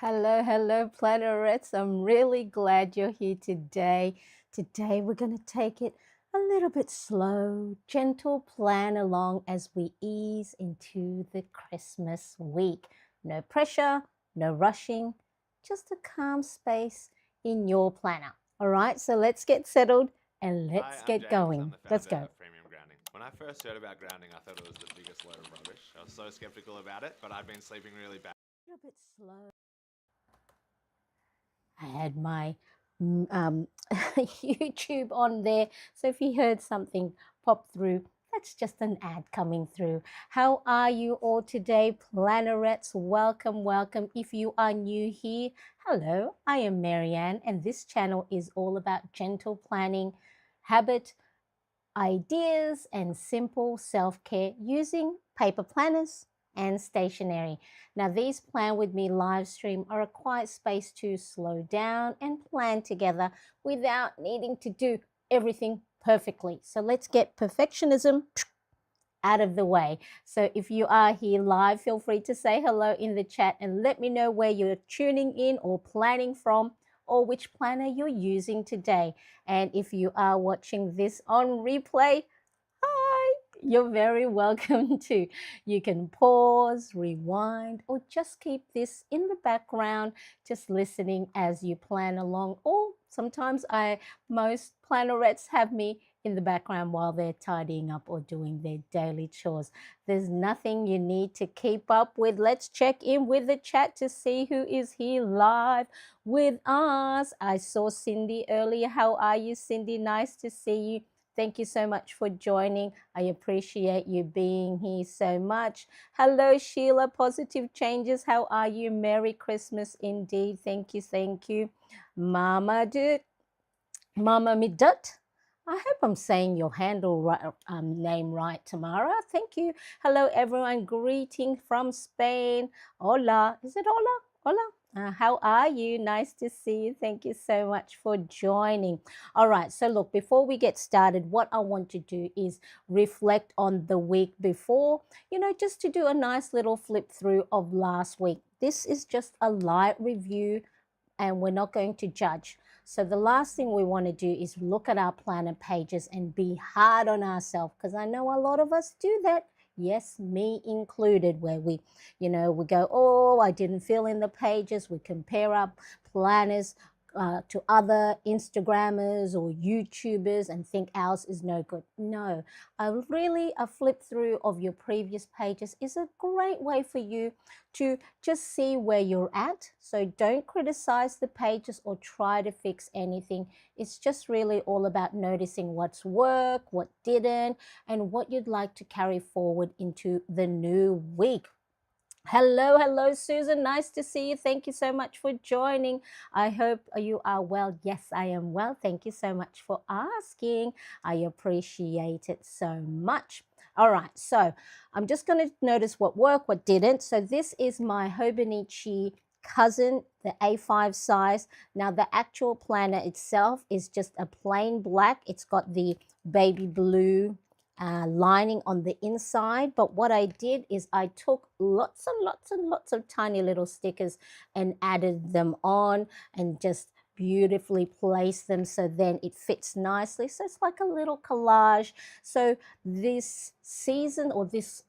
Hello, hello, Plannerets. I'm really glad you're here today. Today, we're going to take it a little bit slow, gentle plan along as we ease into the Christmas week. No pressure, no rushing, just a calm space in your planner. All right, so let's get settled and Hi, let's I'm get James. I'm going. the Let's founder go. of Premium Grounding. When I first heard about grounding, I thought it was the biggest load of rubbish. I was so skeptical about it, but I've been sleeping really bad. A little bit slow. I had my YouTube on there. So if you heard something pop through, that's just an ad coming through. How are you all today, Plannerets? Welcome, welcome. If you are new here, hello, I am Marianne, and this channel is all about gentle planning, habit, ideas, and simple self care using paper planners and stationery. Now, these Plan With Me live stream are a quiet space to slow down and plan together without needing to do everything perfectly. So, let's get perfectionism out of the way. So if you are here live, feel free to say hello in the chat and let me know where you're tuning in or planning from or which planner you're using today. And if you are watching this on replay, hi, you're very welcome to. You can pause, rewind, or just keep this in the background, just listening as you plan along. Or sometimes most plannerettes have me in the background while they're tidying up or doing their daily chores. There's nothing you need to keep up with. Let's check in with the chat to see who is here live with us. I saw Cindy earlier. How are you, Cindy? Nice to see you. Thank you so much for joining. I appreciate you being here so much. Hello, Sheila. Positive Changes. How are you? Merry Christmas indeed. Thank you. Thank you. Mama Dut. Mama Midut. I hope I'm saying your handle right, name right, Tamara. Thank you. Hello, everyone. Greeting from Spain. Hola. Is it hola? Hola. How are you? Nice to see you. Thank you so much for joining. All right. So, look, before we get started, what I want to do is reflect on the week before, just to do a nice little flip through of last week. This is just a light review and we're not going to judge. So the last thing we want to do is look at our planner pages and be hard on ourselves because I know a lot of us do that. Yes, me included, where we go, oh, I didn't fill in the pages. We compare our planners to other Instagrammers or YouTubers and think ours is no good. No, a flip through of your previous pages is a great way for you to just see where you're at. So don't criticize the pages or try to fix anything. It's just really all about noticing what's worked, what didn't, and what you'd like to carry forward into the new week. Hello, hello, Susan. Nice to see you. Thank you so much for joining. I hope you are well. Yes, I am well. Thank you so much for asking. I appreciate it so much. All right, so I'm just going to notice what worked, what didn't. So this is my Hobonichi Cousin, the A5 size. Now, the actual planner itself is just a plain black. It's got the baby blue lining on the inside. But what I did is I took lots and lots and lots of tiny little stickers and added them on and just beautifully placed them so then it fits nicely. So it's like a little collage. So this season or this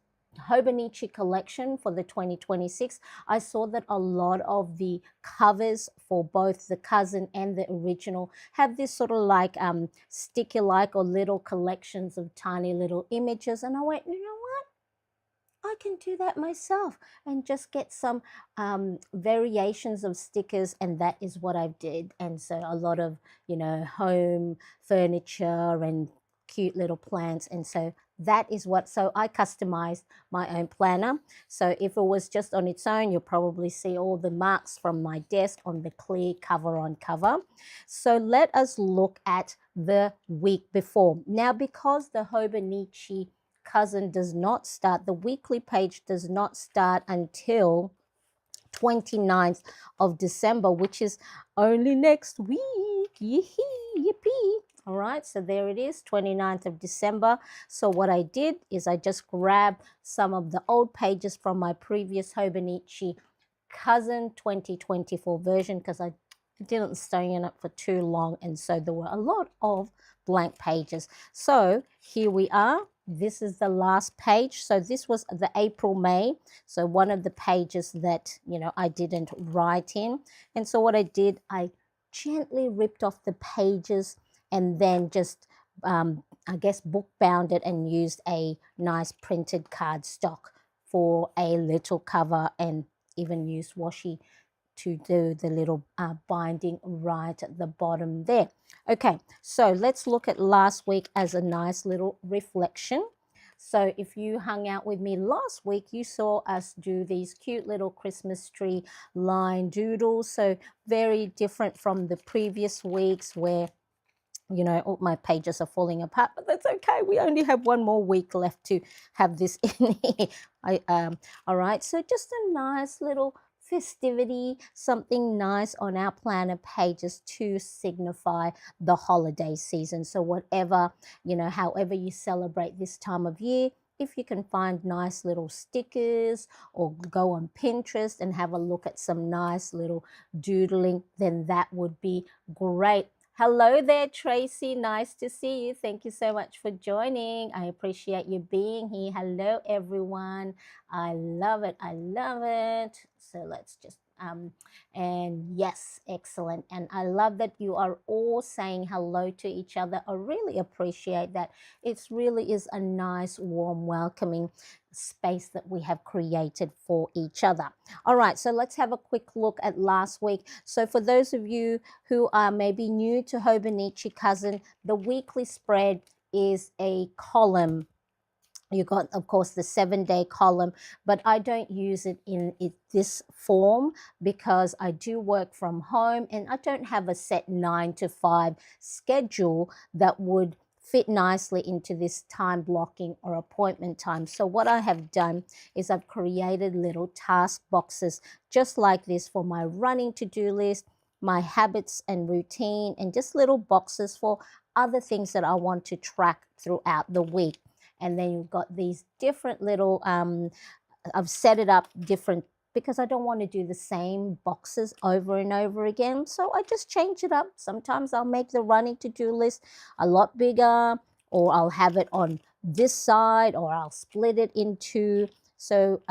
Hobonichi collection for the 2026, I saw that a lot of the covers for both the cousin and the original have this sort of like sticky like or little collections of tiny little images. And I went, you know what? I can do that myself and just get some variations of stickers, and that is what I did. And so a lot of home furniture and cute little plants, and so that is what. So I customized my own planner. So if it was just on its own, you'll probably see all the marks from my desk on the clear cover on cover. So let us look at the week before. Now, because the Hobonichi Cousin does not start, the weekly page does not start until 29th of December, which is only next week. Yippee. All right, so there it is, 29th of December. So what I did is I just grabbed some of the old pages from my previous Hobonichi Cousin 2024 version because I didn't stay in it for too long, and so there were a lot of blank pages. So here we are. This is the last page. So this was the April, May. So one of the pages that, I didn't write in. And so what I did, I gently ripped off the pages and then just, I guess, book bound it and used a nice printed cardstock for a little cover, and even used washi to do the little binding right at the bottom there. Okay, so let's look at last week as a nice little reflection. So if you hung out with me last week, you saw us do these cute little Christmas tree line doodles. So very different from the previous weeks where all my pages are falling apart, but that's okay. We only have one more week left to have this in here. All right, so just a nice little festivity, something nice on our planner pages to signify the holiday season. So whatever, however you celebrate this time of year, if you can find nice little stickers or go on Pinterest and have a look at some nice little doodling, then that would be great. Hello there, Tracy. Nice to see you. Thank you so much for joining. I appreciate you being here. Hello, everyone. I love it. I love it. So let's just, and yes, excellent. And I love that you are all saying hello to each other. I really appreciate that. It really is a nice, warm, welcoming space that we have created for each other. All right, so let's have a quick look at last week. So for those of you who are maybe new to Hobonichi Cousin, the weekly spread is a column. You got, of course, the 7-day column, but I don't use it in this form because I do work from home and I don't have a set 9 to 5 schedule that would fit nicely into this time blocking or appointment time. So what I have done is I've created little task boxes just like this for my running to-do list, my habits and routine, and just little boxes for other things that I want to track throughout the week. And then you've got these different little, I've set it up different because I don't want to do the same boxes over and over again. So I just change it up. Sometimes I'll make the running to-do list a lot bigger, or I'll have it on this side, or I'll split it in two. So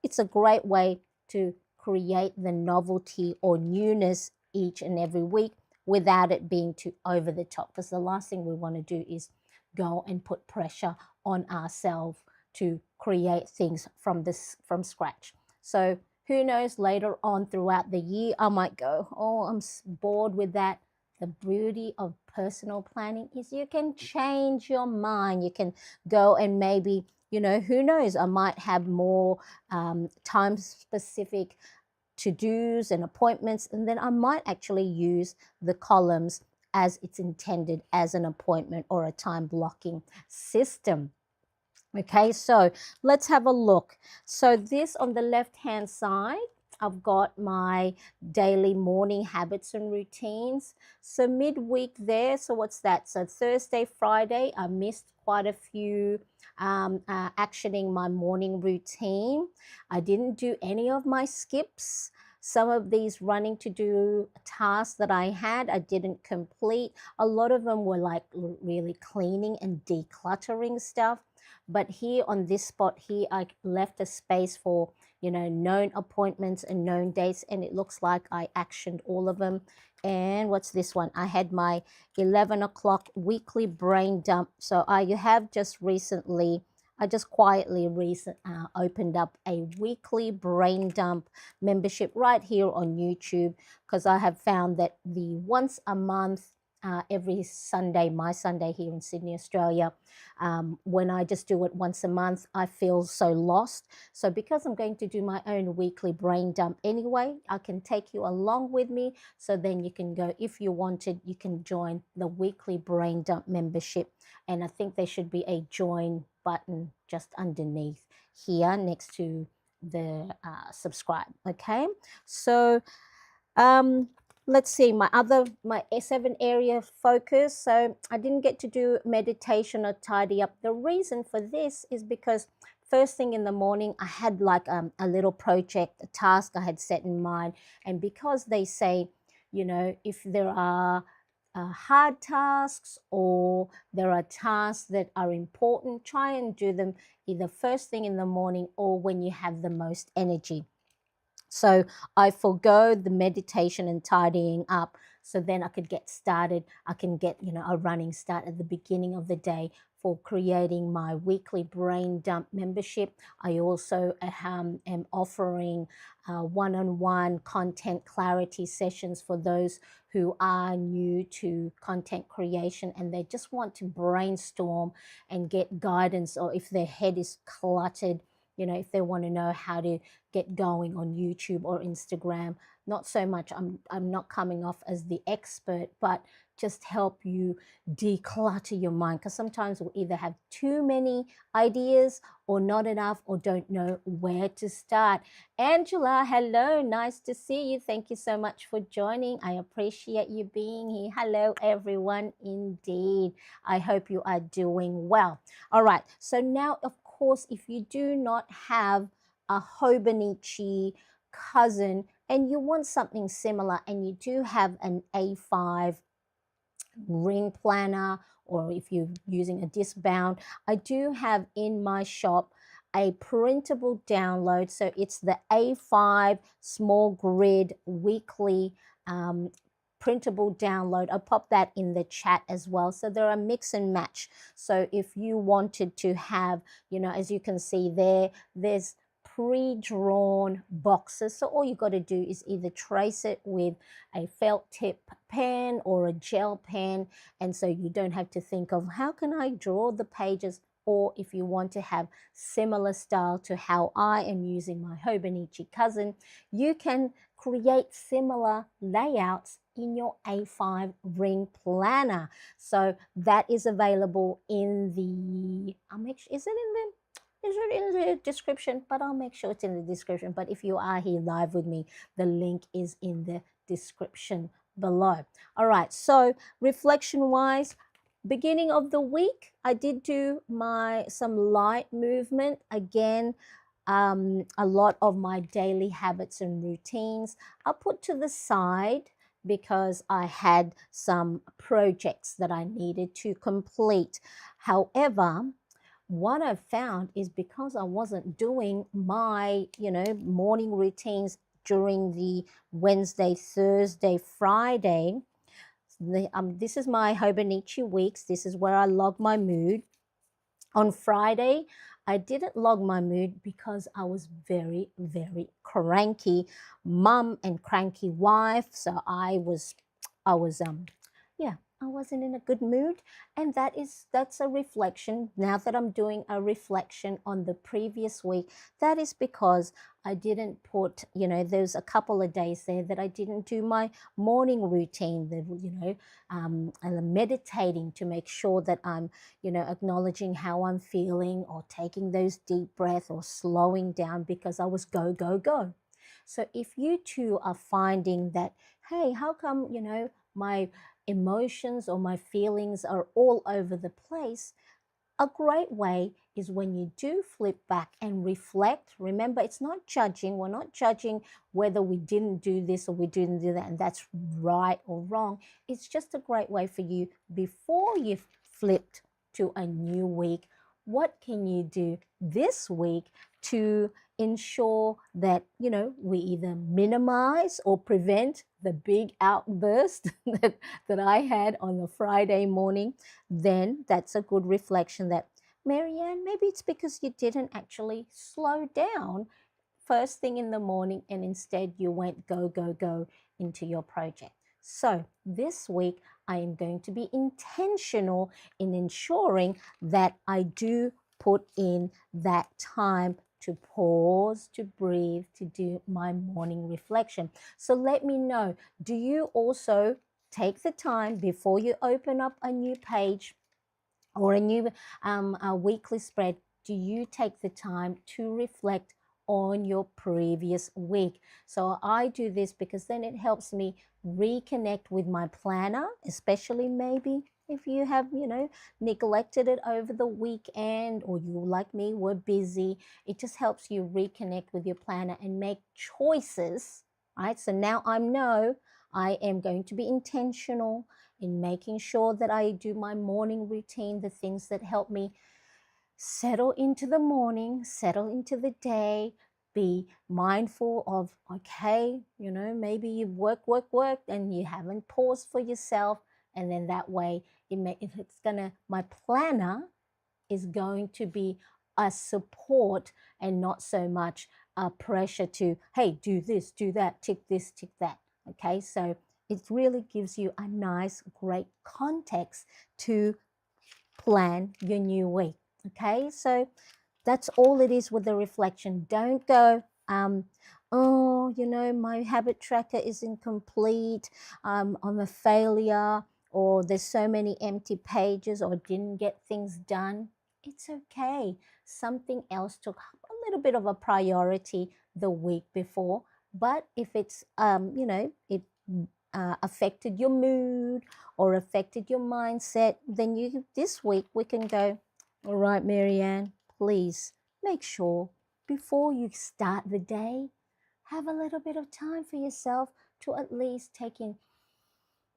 it's a great way to create the novelty or newness each and every week without it being too over the top, because the last thing we want to do is go and put pressure on ourselves to create things from scratch. So who knows, later on throughout the year, I might go, oh, I'm bored with that. The beauty of personal planning is you can change your mind. You can go and maybe, who knows, I might have more time-specific to-dos and appointments, and then I might actually use the columns as it's intended as an appointment or a time blocking system. Okay, so let's have a look. So this on the left-hand side, I've got my daily morning habits and routines. So midweek there, so what's that? So Thursday, Friday, I missed quite a few actioning my morning routine. I didn't do any of my skips. Some of these running to do tasks that I had, I didn't complete. A lot of them were like really cleaning and decluttering stuff. But here on this spot here, I left a space for, known appointments and known dates. And it looks like I actioned all of them. And what's this one? I had my 11 o'clock weekly brain dump. So I have just recently, I just quietly opened up a weekly brain dump membership right here on YouTube, because I have found that the once a month, every Sunday, my Sunday here in Sydney, Australia, when I just do it once a month, I feel so lost. So because I'm going to do my own weekly brain dump anyway, I can take you along with me. So then you can go, if you wanted, you can join the weekly brain dump membership. And I think there should be a join button just underneath here next to the subscribe. Okay, so let's see, my 7 area focus. So I didn't get to do meditation or tidy up. The reason for this is because first thing in the morning, I had like a little project, a task I had set in mind. And because they say, if there are hard tasks or there are tasks that are important, try and do them either first thing in the morning or when you have the most energy. So I forgo the meditation and tidying up so then I could get started. I can get, a running start at the beginning of the day for creating my weekly brain dump membership. I also am offering one-on-one content clarity sessions for those who are new to content creation and they just want to brainstorm and get guidance, or if their head is cluttered, if they want to know how to get going on YouTube or Instagram. Not so much, I'm not coming off as the expert, but just help you declutter your mind, because sometimes we'll either have too many ideas or not enough or don't know where to start. Angela, hello, nice to see you. Thank you so much for joining. I appreciate you being here. Hello everyone, indeed. I hope you are doing well. All right, so now of course, if you do not have a Hobonichi cousin and you want something similar and you do have an A5 ring planner, or if you're using a disc bound, I do have in my shop a printable download. So it's the A5 small grid weekly printable download. I'll pop that in the chat as well. So there are mix and match. So if you wanted to have, as you can see there's pre-drawn boxes. So all you got to do is either trace it with a felt tip pen or a gel pen. And so you don't have to think of how can I draw the pages, or if you want to have similar style to how I am using my Hobonichi Cousin, you can create similar layouts in your A5 ring planner. So that is available in the, is it in the description? But I'll make sure it's in the description. But if you are here live with me, the link is in the description below. All right, so reflection wise, beginning of the week, I did do some light movement. Again, a lot of my daily habits and routines I put to the side because I had some projects that I needed to complete. However, what I've found is because I wasn't doing my, morning routines during the Wednesday, Thursday, Friday, this is my Hobonichi weeks. This is where I log my mood. On Friday, I didn't log my mood because I was very, very cranky mom and cranky wife. So I was, yeah, I wasn't in a good mood. And that's a reflection. Now that I'm doing a reflection on the previous week, that is because I didn't put, there's a couple of days there that I didn't do my morning routine, and meditating to make sure that I'm, acknowledging how I'm feeling, or taking those deep breaths, or slowing down because I was go, go, go. So if you too are finding that, hey, how come, my emotions or my feelings are all over the place, a great way is when you do flip back and reflect. Remember, it's not judging. We're not judging whether we didn't do this or we didn't do that, and that's right or wrong. It's just a great way for you, before you've flipped to a new week, what can you do this week to ensure that, we either minimize or prevent the big outburst that I had on the Friday morning. Then that's a good reflection that, Marianne, maybe it's because you didn't actually slow down first thing in the morning and instead you went go, go, go into your project. So this week, I am going to be intentional in ensuring that I do put in that time to pause, to breathe, to do my morning reflection. So let me know, do you also take the time before you open up a new page or a new a weekly spread? Do you take the time to reflect on your previous week? So I do this because then it helps me reconnect with my planner, especially maybe if you have, neglected it over the weekend, or you, like me, were busy, it just helps you reconnect with your planner and make choices, right? So now I know I am going to be intentional in making sure that I do my morning routine, the things that help me settle into the morning, settle into the day, be mindful of, okay, maybe you work, and you haven't paused for yourself. And then that way, if it's gonna, my planner is going to be a support and not so much a pressure to, hey, do this, do that, tick this, tick that. Okay, so it really gives you a nice, great context to plan your new week. Okay, so that's all it is with the reflection. Don't go, oh, my habit tracker is incomplete, I'm a failure, or there's so many empty pages, or didn't get things done. It's okay. Something else took a little bit of a priority the week before, but if it's, it affected your mood or affected your mindset, then this week we can go, all right, Marianne, please make sure before you start the day, have a little bit of time for yourself to at least take in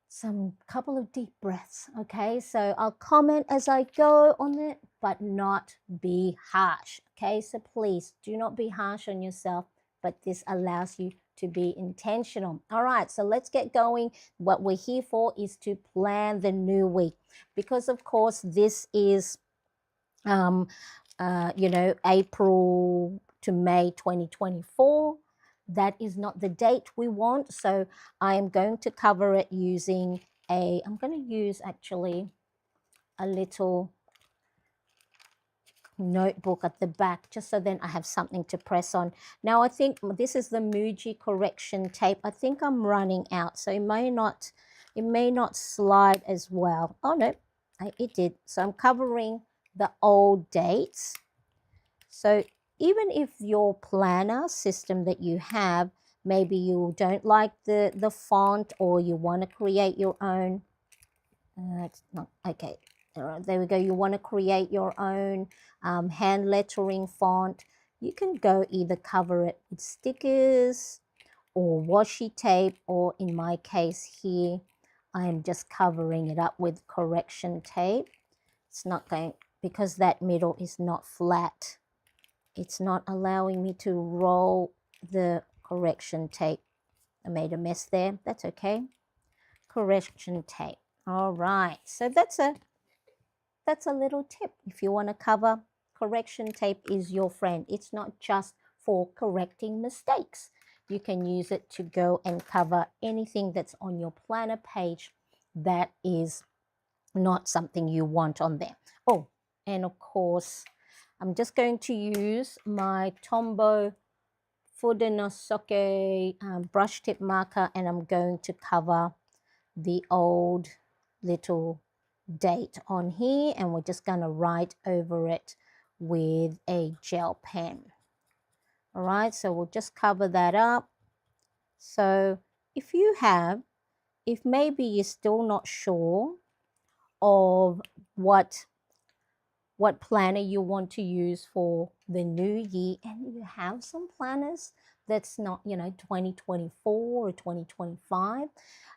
some couple of deep breaths. Okay, so I'll comment as I go on it, but not be harsh. Okay, so please do not be harsh on yourself, but this allows you to be intentional. All right, so let's get going. What we're here for is to plan the new week, because of course this is April to May 2024. That is not the date we want. So I am going to cover it using I'm going to use actually a little notebook at the back, just so then I have something to press on. Now I think this is the Muji correction tape. I think I'm running out, so it may not slide as well. Oh no, it did. So I'm covering the old dates. So even if your planner system that you have, maybe you don't like the font, or you want to create your own, it's not, okay, there we go, you want to create your own hand lettering font, you can go either cover it with stickers or washi tape, or in my case here, I am just covering it up with correction tape. It's not going, because that middle is not flat, it's not allowing me to roll the correction tape. I made a mess there. That's okay. Correction tape. All right. So that's a little tip. If you want to cover, correction tape is your friend. It's not just for correcting mistakes. You can use it to go and cover anything that's on your planner page that is not something you want on there. Oh, and of course, I'm just going to use my Tombow Fudenosuke brush tip marker, and I'm going to cover the old little date on here, and we're just going to write over it with a gel pen. All right, so we'll just cover that up. So if maybe you're still not sure of what planner you want to use for the new year, and you have some planners that's not 2024 or 2025,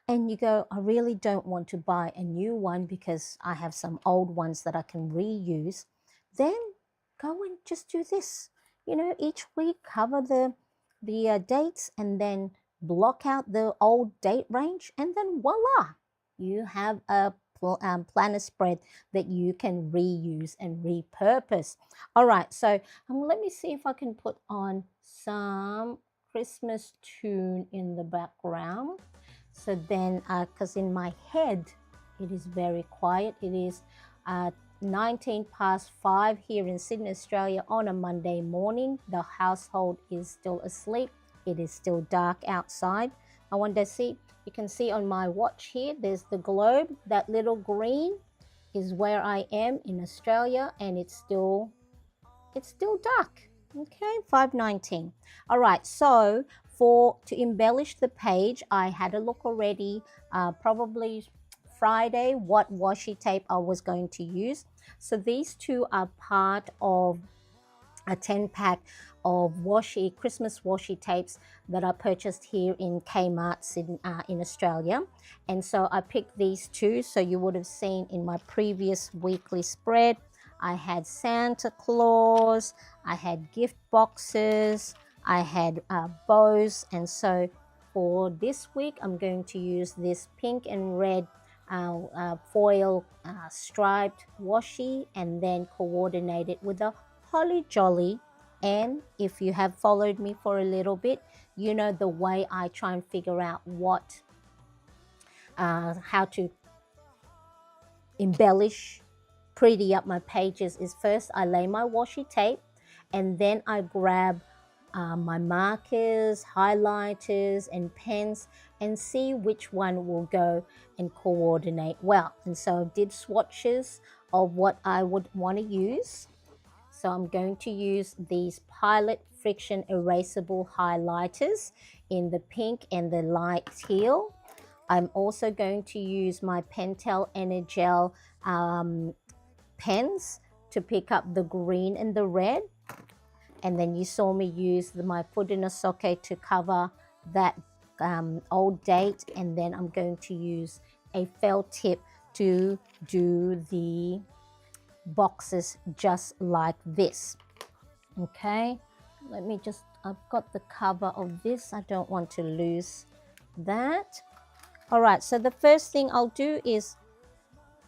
and you go, I really don't want to buy a new one because I have some old ones that I can reuse, then go and just do this. Each week cover the dates, and then block out the old date range, and then voila, you have a planner spread that you can reuse and repurpose. All right, so let me see if I can put on some Christmas tune in the background. So then, because in my head, it is very quiet. It is 5:19 here in Sydney, Australia on a Monday morning. The household is still asleep. It is still dark outside. I want to see, you can see on my watch here, there's the globe. That little green is where I am in Australia, and it's still dark. Okay, 5:19. All right, so to embellish the page, I had a look already, probably Friday what washi tape I was going to use. So these two are part of a 10-pack of Christmas washi tapes that I purchased here in Kmart's in Australia. And so I picked these two. So you would have seen in my previous weekly spread, I had Santa Claus, I had gift boxes, I had bows. And so for this week, I'm going to use this pink and red foil striped washi, and then coordinate it with a holly jolly. And if you have followed me for a little bit, you know the way I try and figure out how to embellish, pretty up my pages is first I lay my washi tape, and then I grab my markers, highlighters, and pens, and see which one will go and coordinate well. And so I did swatches of what I would want to use. So I'm going to use these Pilot Friction Erasable Highlighters in the pink and the light teal. I'm also going to use my Pentel Energel pens to pick up the green and the red. And then you saw me use my Fudenosuke to cover that old date. And then I'm going to use a felt tip to do the boxes just like this. Okay, let me just, I've got the cover of this. I don't want to lose that. All right, so the first thing I'll do is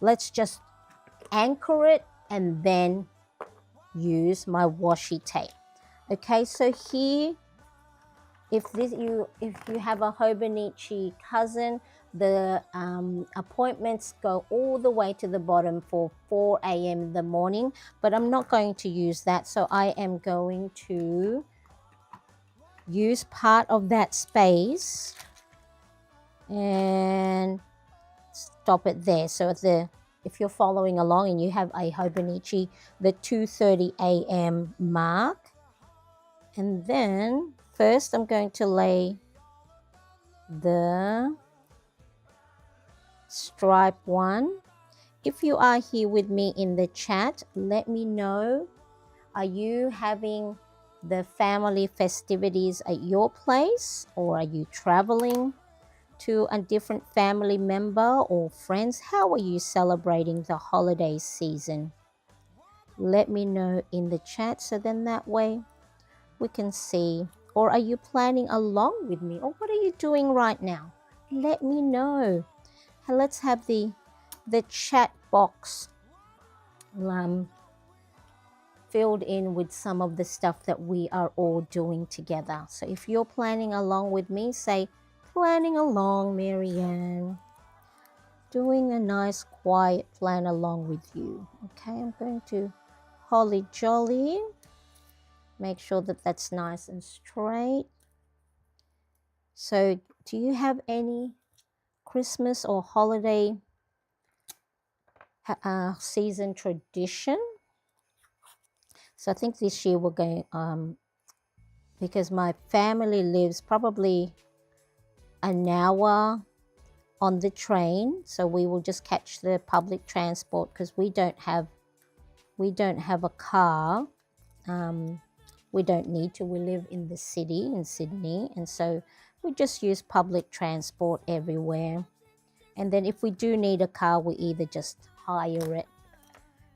let's just anchor it and then use my washi tape. Okay, so here, if you have a Hobonichi Cousin, the appointments go all the way to the bottom for 4 a.m. in the morning, but I'm not going to use that. So I am going to use part of that space and stop it there. So if you're following along and you have a Hobonichi, the 2:30 a.m. mark. And then first I'm going to lay the stripe one. If you are here with me in the chat, let me know, are you having the family festivities at your place, or are you traveling to a different family member or friends? How are you celebrating the holiday season? Let me know in the chat, so then that way we can see. Or are you planning along with me, or what are you doing right now? Let me know. Let's have the chat box filled in with some of the stuff that we are all doing together. So if you're planning along with me, say planning along, Marianne. Doing a nice quiet plan along with you. Okay, I'm going to holly jolly. Make sure that that's nice and straight. So do you have any Christmas or holiday season tradition? So I think this year we're going, because my family lives probably an hour on the train, so we will just catch the public transport because we don't have a car. We don't need to. We live in the city in Sydney, and so we just use public transport everywhere. And then if we do need a car, we either just hire it,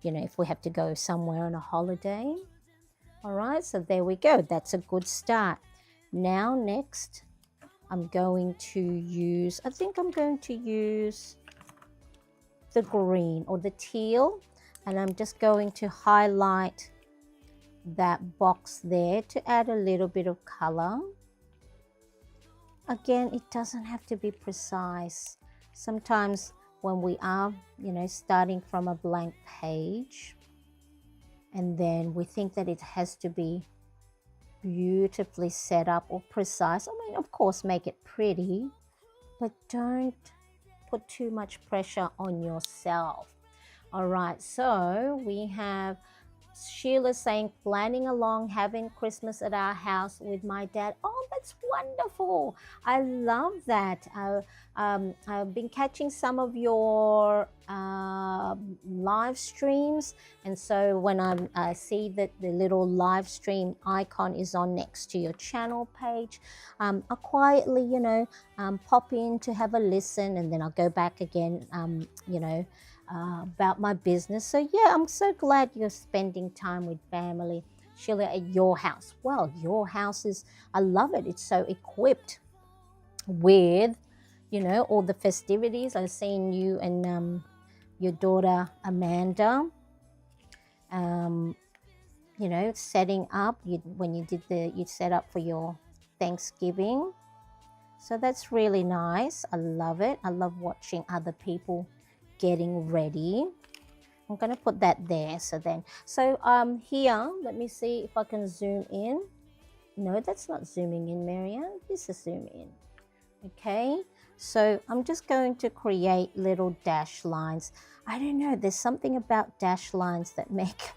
you know, if we have to go somewhere on a holiday. All right, so there we go. That's a good start. Now next, I'm going to use, I think I'm going to use the green or the teal, and I'm just going to highlight that box there to add a little bit of color. Again, it doesn't have to be precise. Sometimes when we are, you know, starting from a blank page, and then we think that it has to be beautifully set up or precise. I mean, of course, make it pretty, but don't put too much pressure on yourself. All right, so we have Sheila saying, planning along having Christmas at our house with my dad. Oh, that's wonderful. I love that. I've been catching some of your live streams. And so when I see that the little live stream icon is on next to your channel page, I'll quietly, pop in to have a listen, and then I'll go back again, about my business. So, yeah, I'm so glad you're spending time with family. Sheila, at your house. Well, your house is, I love it. It's so equipped with, all the festivities. I've seen you and your daughter Amanda, um, setting up. When you did you set up for your Thanksgiving. So that's really nice. I love it. I love watching other people getting ready. I'm going to put that there. So here, let me see if I can zoom in. No, that's not zooming in, Marianne. This is zoom in. Okay, so I'm just going to create little dash lines. I don't know, there's something about dash lines that make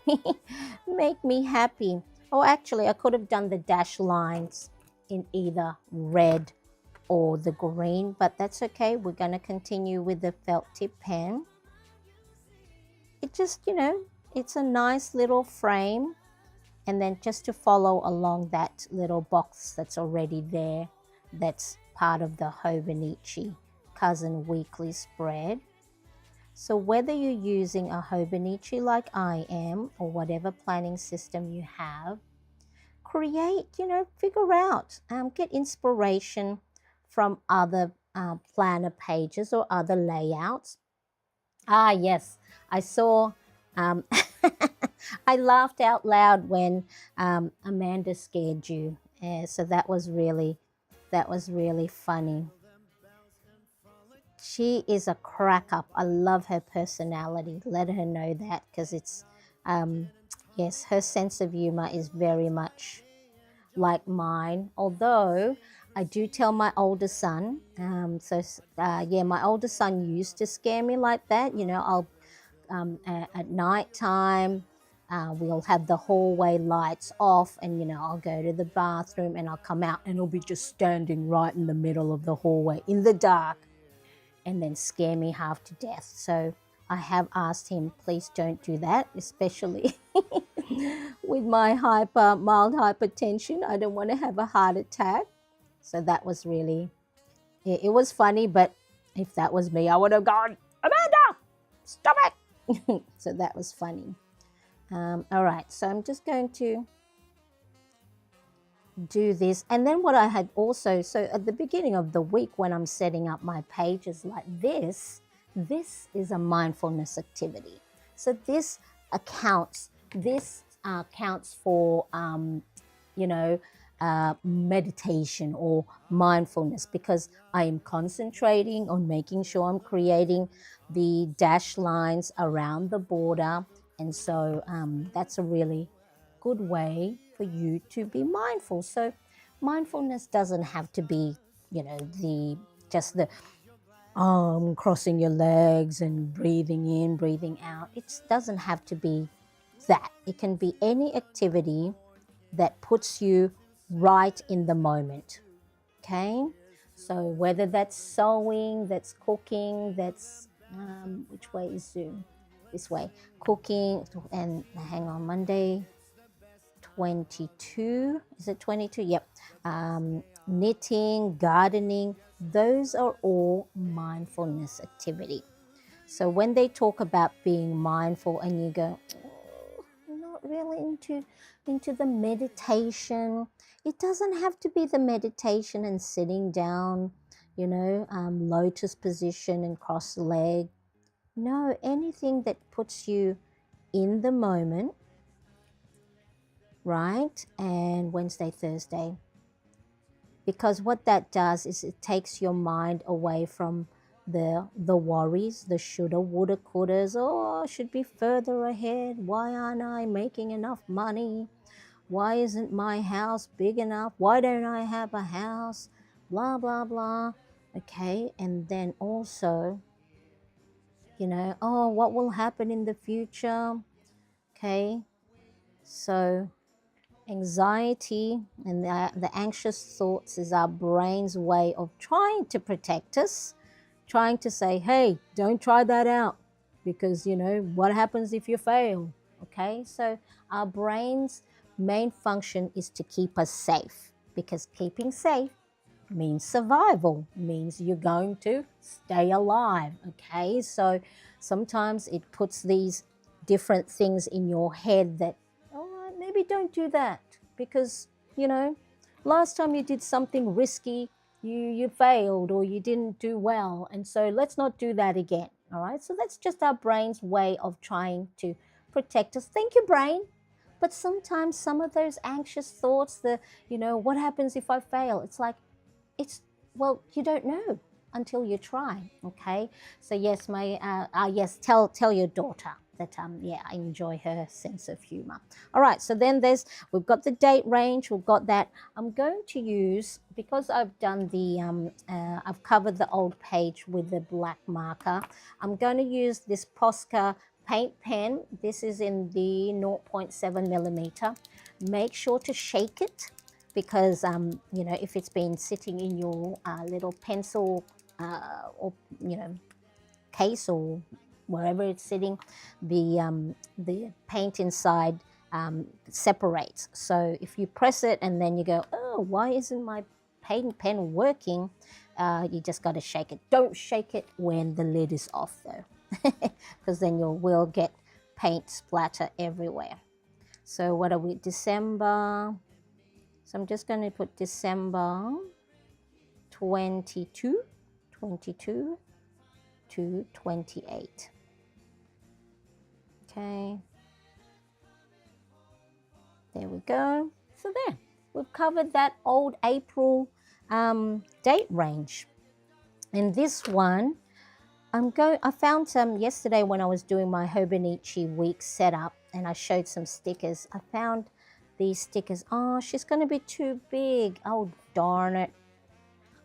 me happy. Oh, actually, I could have done the dash lines in either red or the green, but that's okay. We're going to continue with the felt tip pen. It just, it's a nice little frame, and then just to follow along that little box that's already there, that's part of the Hobonichi Cousin weekly spread. So whether you're using a Hobonichi like I am, or whatever planning system you have, create, figure out, get inspiration from other planner pages or other layouts. Ah, yes, I saw. Um, I laughed out loud when Amanda scared you. So that was really funny. She is a crack up. I love her personality. Let her know that, because it's, yes, her sense of humor is very much like mine. Although I do tell my older son, my older son used to scare me like that. I'll at night time, we'll have the hallway lights off, and I'll go to the bathroom and I'll come out and he'll be just standing right in the middle of the hallway in the dark, and then scare me half to death. So I have asked him, please don't do that, especially with my mild hypertension. I don't want to have a heart attack. So that was really, it was funny, but if that was me, I would have gone, Amanda, stop it. So that was funny. All right, so I'm just going to do this. And then what I had also, so at the beginning of the week when I'm setting up my pages like this is a mindfulness activity. So this counts for, meditation or mindfulness, because I am concentrating on making sure I'm creating the dash lines around the border. And so that's a really good way for you to be mindful. So mindfulness doesn't have to be, the crossing your legs and breathing in, breathing out. It doesn't have to be that. It can be any activity that puts you right in the moment. Okay, so whether that's sewing, that's cooking, that's which way is Zoom? This way, cooking. And hang on, Monday 22, is it 22? Yep. Knitting, gardening, those are all mindfulness activity. So when they talk about being mindful and you go, I'm not really into the meditation, it doesn't have to be the meditation and sitting down, lotus position and cross leg. No, anything that puts you in the moment, right? And Wednesday, Thursday. Because what that does is it takes your mind away from the worries, the shoulda, woulda, couldas. Oh, I should be further ahead. Why aren't I making enough money? Why isn't my house big enough? Why don't I have a house? Blah, blah, blah. Okay, and then also, what will happen in the future? Okay, So anxiety and the anxious thoughts is our brain's way of trying to protect us, trying to say, hey, don't try that out because, what happens if you fail? Okay, so our brain's main function is to keep us safe because keeping safe means survival, means you're going to stay alive. Okay, so sometimes it puts these different things in your head that, all right, maybe don't do that because, last time you did something risky, you failed or you didn't do well. And so let's not do that again. All right, so that's just our brain's way of trying to protect us. Thank you, brain. But sometimes some of those anxious thoughts, what happens if I fail? It's like, it's, well, you don't know until you try. Okay, so yes, yes, tell your daughter that yeah, I enjoy her sense of humor. All right, so then we've got the date range, we've got that. I'm going to use, because I've done I've covered the old page with the black marker, I'm going to use this Posca paint pen. This is in the 0.7 millimeter. Make sure to shake it because if it's been sitting in your little pencil or case or wherever it's sitting, the paint inside separates. So if you press it and then you go, oh, why isn't my paint pen working? You just got to shake it. Don't shake it when the lid is off though, because then you will get paint splatter everywhere. So what are we, December? So I'm just going to put December 22 to 28. Okay. There we go. So there, we've covered that old April date range. And this one, I found some yesterday when I was doing my Hobonichi week setup and I showed some stickers. I found these stickers. Oh, she's going to be too big. Oh, darn it.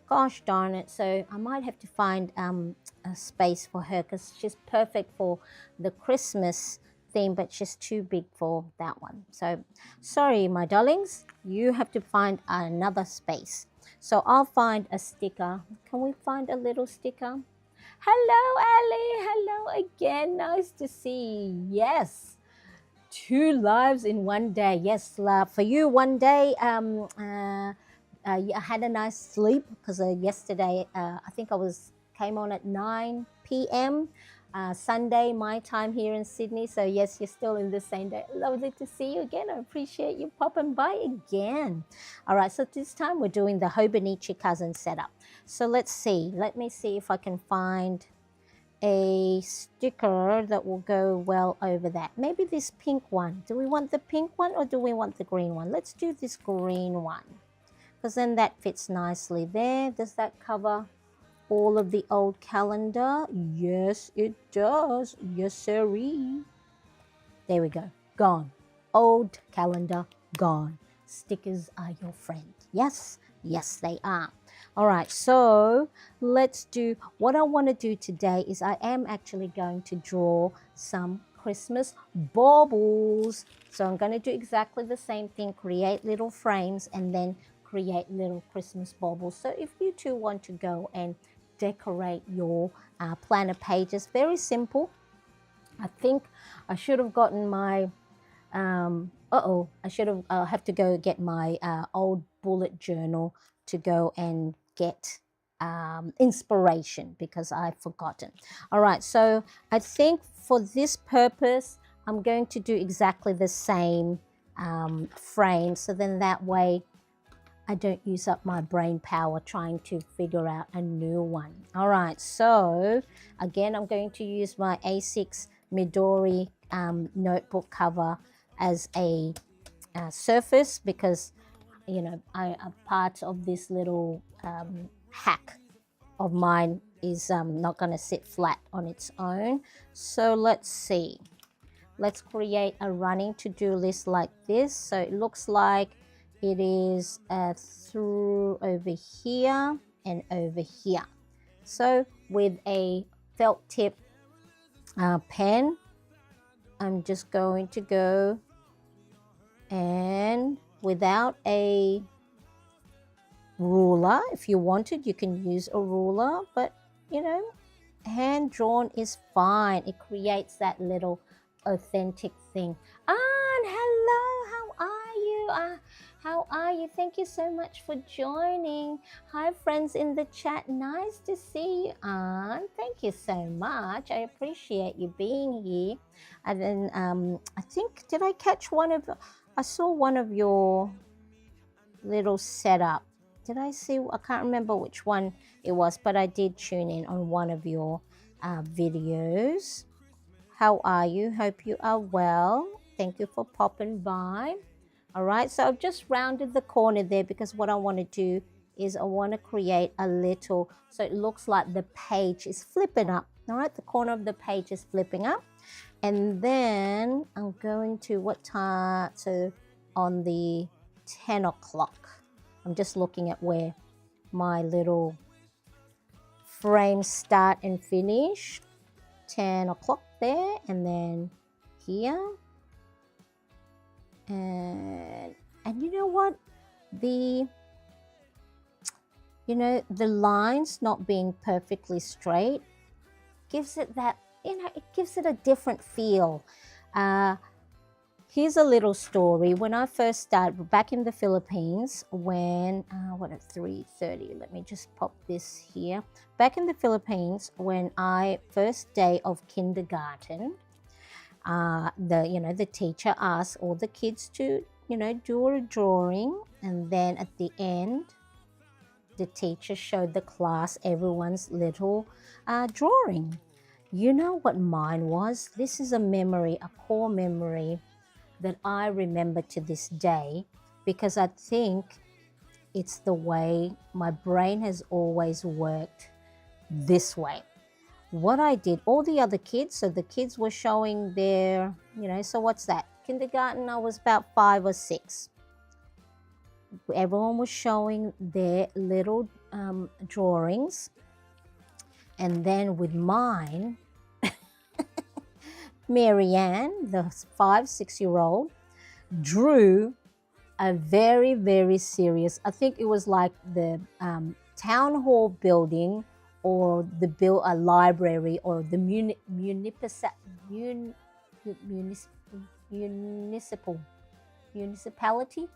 Gosh darn it. So I might have to find a space for her because she's perfect for the Christmas theme, but she's too big for that one. So sorry, my darlings, you have to find another space. So I'll find a sticker. Can we find a little sticker? Hello, Ali. Hello again. Nice to see you. Yes. 2 lives in one day. Yes, love. For you, one day, I had a nice sleep because yesterday, I think came on at 9 p.m. Sunday, my time here in Sydney. So yes, you're still in the same day. Lovely to see you again. I appreciate you popping by again. All right, so this time we're doing the Hobonichi Cousin setup. So let's see. Let me see if I can find a sticker that will go well over that. Maybe this pink one. Do we want the pink one or do we want the green one? Let's do this green one because then that fits nicely there. Does that cover all of the old calendar? Yes, it does. Yes, sirree. There we go. Gone. Old calendar gone. Stickers are your friend. Yes, yes, they are. All right, so let's do, what I want to do today is I am actually going to draw some Christmas baubles. So I'm going to do exactly the same thing, create little frames and then create little Christmas baubles. So if you too want to go and decorate your planner pages, very simple. I think I should have gotten my, I should have to go get my old bullet journal to go and get inspiration because I've forgotten. All right, so I think for this purpose, I'm going to do exactly the same frame. So then that way I don't use up my brain power trying to figure out a new one. All right, so again, I'm going to use my A6 Midori notebook cover as a surface because, a part of this little hack of mine is not going to sit flat on its own. So let's see. Let's create a running to-do list like this. So it looks like it is through over here and over here. So with a felt tip pen, I'm just going to go And without a ruler, if you wanted, you can use a ruler, but you know, hand drawn is fine. It creates that little authentic thing. Anne, hello, how are you? How are you? Thank you so much for joining. Hi, friends in the chat. Nice to see you, Anne. Thank you so much. I appreciate you being here. And then I think, did I catch one of, I saw one of your little setup. Did I see? I can't remember which one it was, but I did tune in on one of your videos. How are you? Hope you are well. Thank you for popping by. All right, so I've just rounded the corner there because what I want to do is I want to create a little, so it looks like the page is flipping up. All right, the corner of the page is flipping up. And then I'm going to, what time? So on the 10 o'clock. I'm just looking at where my little frames start and finish. 10 o'clock there, and then here. And you know what? The lines not being perfectly straight gives it that, it gives it a different feel. Here's a little story. When I first started back in the Philippines, when, at 3:30, let me just pop this here. Back in the Philippines, when I, first day of kindergarten, the teacher asked all the kids to, do a drawing. And then at the end, the teacher showed the class everyone's little drawing. You know what mine was? This is a memory, a core memory that I remember to this day, because I think it's the way my brain has always worked this way. What I did, all the other kids, so the kids were showing their, so what's that? Kindergarten, I was about 5 or 6. Everyone was showing their little drawings. And then with mine, Marianne, the 5-6-year-old, drew a very, very serious, I think it was like the town hall building, or a library, or the municipality.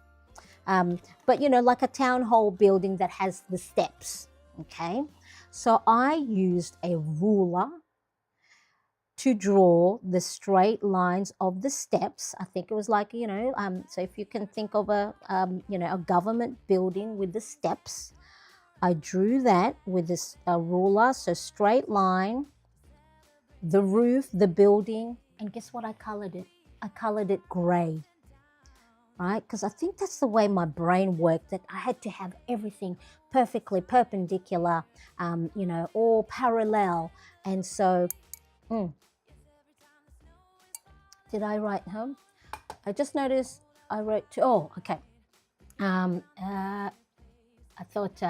But like a town hall building that has the steps. Okay, so I used a ruler to draw the straight lines of the steps. I think it was like, so if you can think of a government building with the steps, I drew that with this ruler, so straight line, the roof, the building, and guess what I colored it? I colored it gray, right? Because I think that's the way my brain worked, that I had to have everything perfectly perpendicular, all parallel. And so, did I write home? I just noticed I wrote okay. I thought,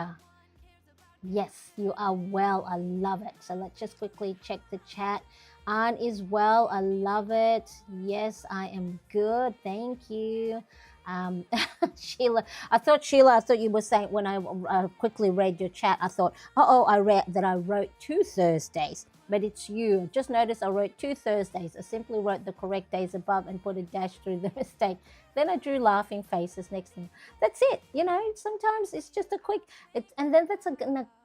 yes, you are well. I love it. So let's just quickly check the chat. Anne is well. I love it. Yes, I am good. Thank you. Sheila, I thought you were saying, when I quickly read your chat, I thought, I read that I wrote 2 Thursdays. But it's you. Just notice I wrote 2 Thursdays. I simply wrote the correct days above and put a dash through the mistake. Then I drew laughing faces next to them. That's it. Sometimes it's just a quick, and then that's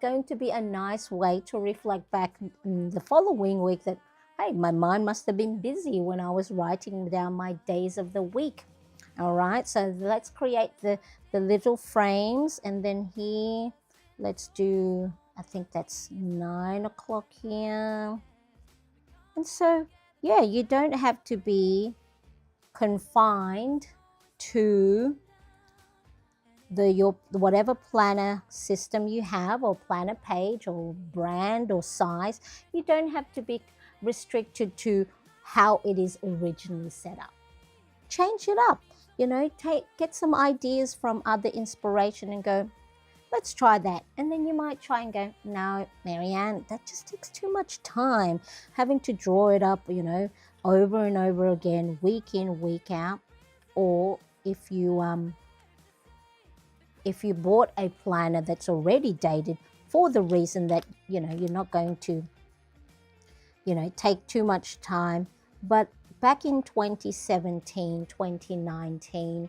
going to be a nice way to reflect back the following week that, hey, my mind must have been busy when I was writing down my days of the week. All right, so let's create the little frames, and then here, let's do, I think that's 9 o'clock here. And so, yeah, you don't have to be confined to your whatever planner system you have, or planner page, or brand, or size. You don't have to be restricted to how it is originally set up. Change it up, get some ideas from other inspiration and go, let's try that. And then you might try and go, no, Marianne, that just takes too much time, having to draw it up, over and over again, week in, week out. Or if you bought a planner that's already dated for the reason that you're not going to take too much time. But back in 2017, 2019,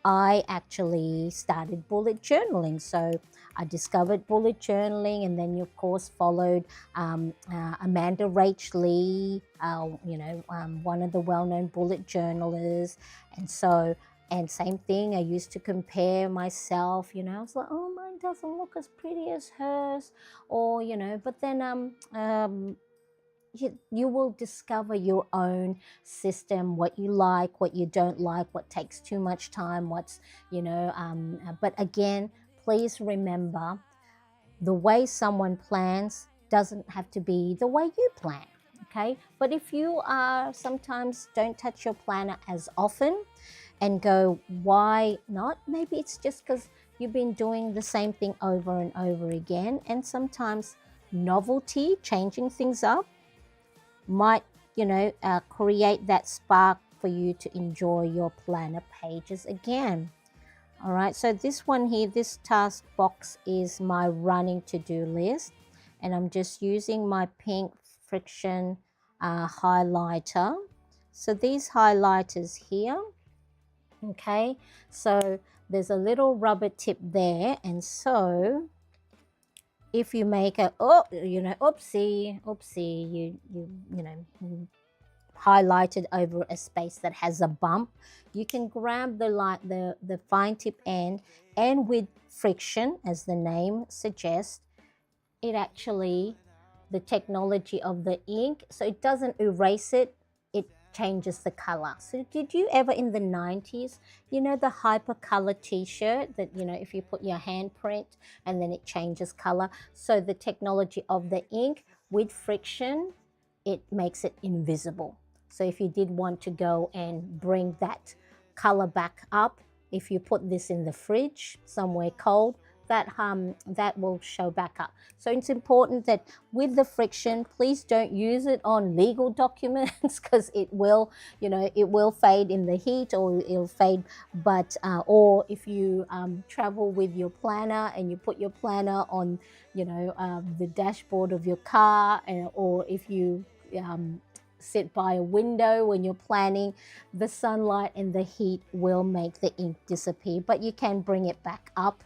I actually started bullet journaling. So I discovered bullet journaling, and then you of course followed Amanda Rach Lee, one of the well-known bullet journalers. And same thing, I used to compare myself, I was like, oh, mine doesn't look as pretty as hers, or but then you will discover your own system, what you like, what you don't like, what takes too much time, but again, please remember, the way someone plans doesn't have to be the way you plan. Okay, but if you are sometimes don't touch your planner as often and go, why not? Maybe it's just because you've been doing the same thing over and over again, and sometimes novelty, changing things up, might create that spark for you to enjoy your planner pages again. All right, so this one here, this task box is my running to-do list, and I'm just using my pink friction highlighter. So these highlighters here, okay, so there's a little rubber tip there, and so if you make a oopsie, you highlighted over a space that has a bump, you can grab the fine tip end, and with friction, as the name suggests, it actually, the technology of the ink, so it doesn't erase it, it changes the color. So did you ever in the 90s, the hypercolor t-shirt that, if you put your handprint and then it changes color? So the technology of the ink with friction, it makes it invisible. So if you did want to go and bring that color back up, if you put this in the fridge somewhere cold, that will show back up. So it's important that with the friction, please don't use it on legal documents because it will fade in the heat, or it'll fade. But or if you travel with your planner and you put your planner on the dashboard of your car, or if you sit by a window when you're planning, the sunlight and the heat will make the ink disappear, but you can bring it back up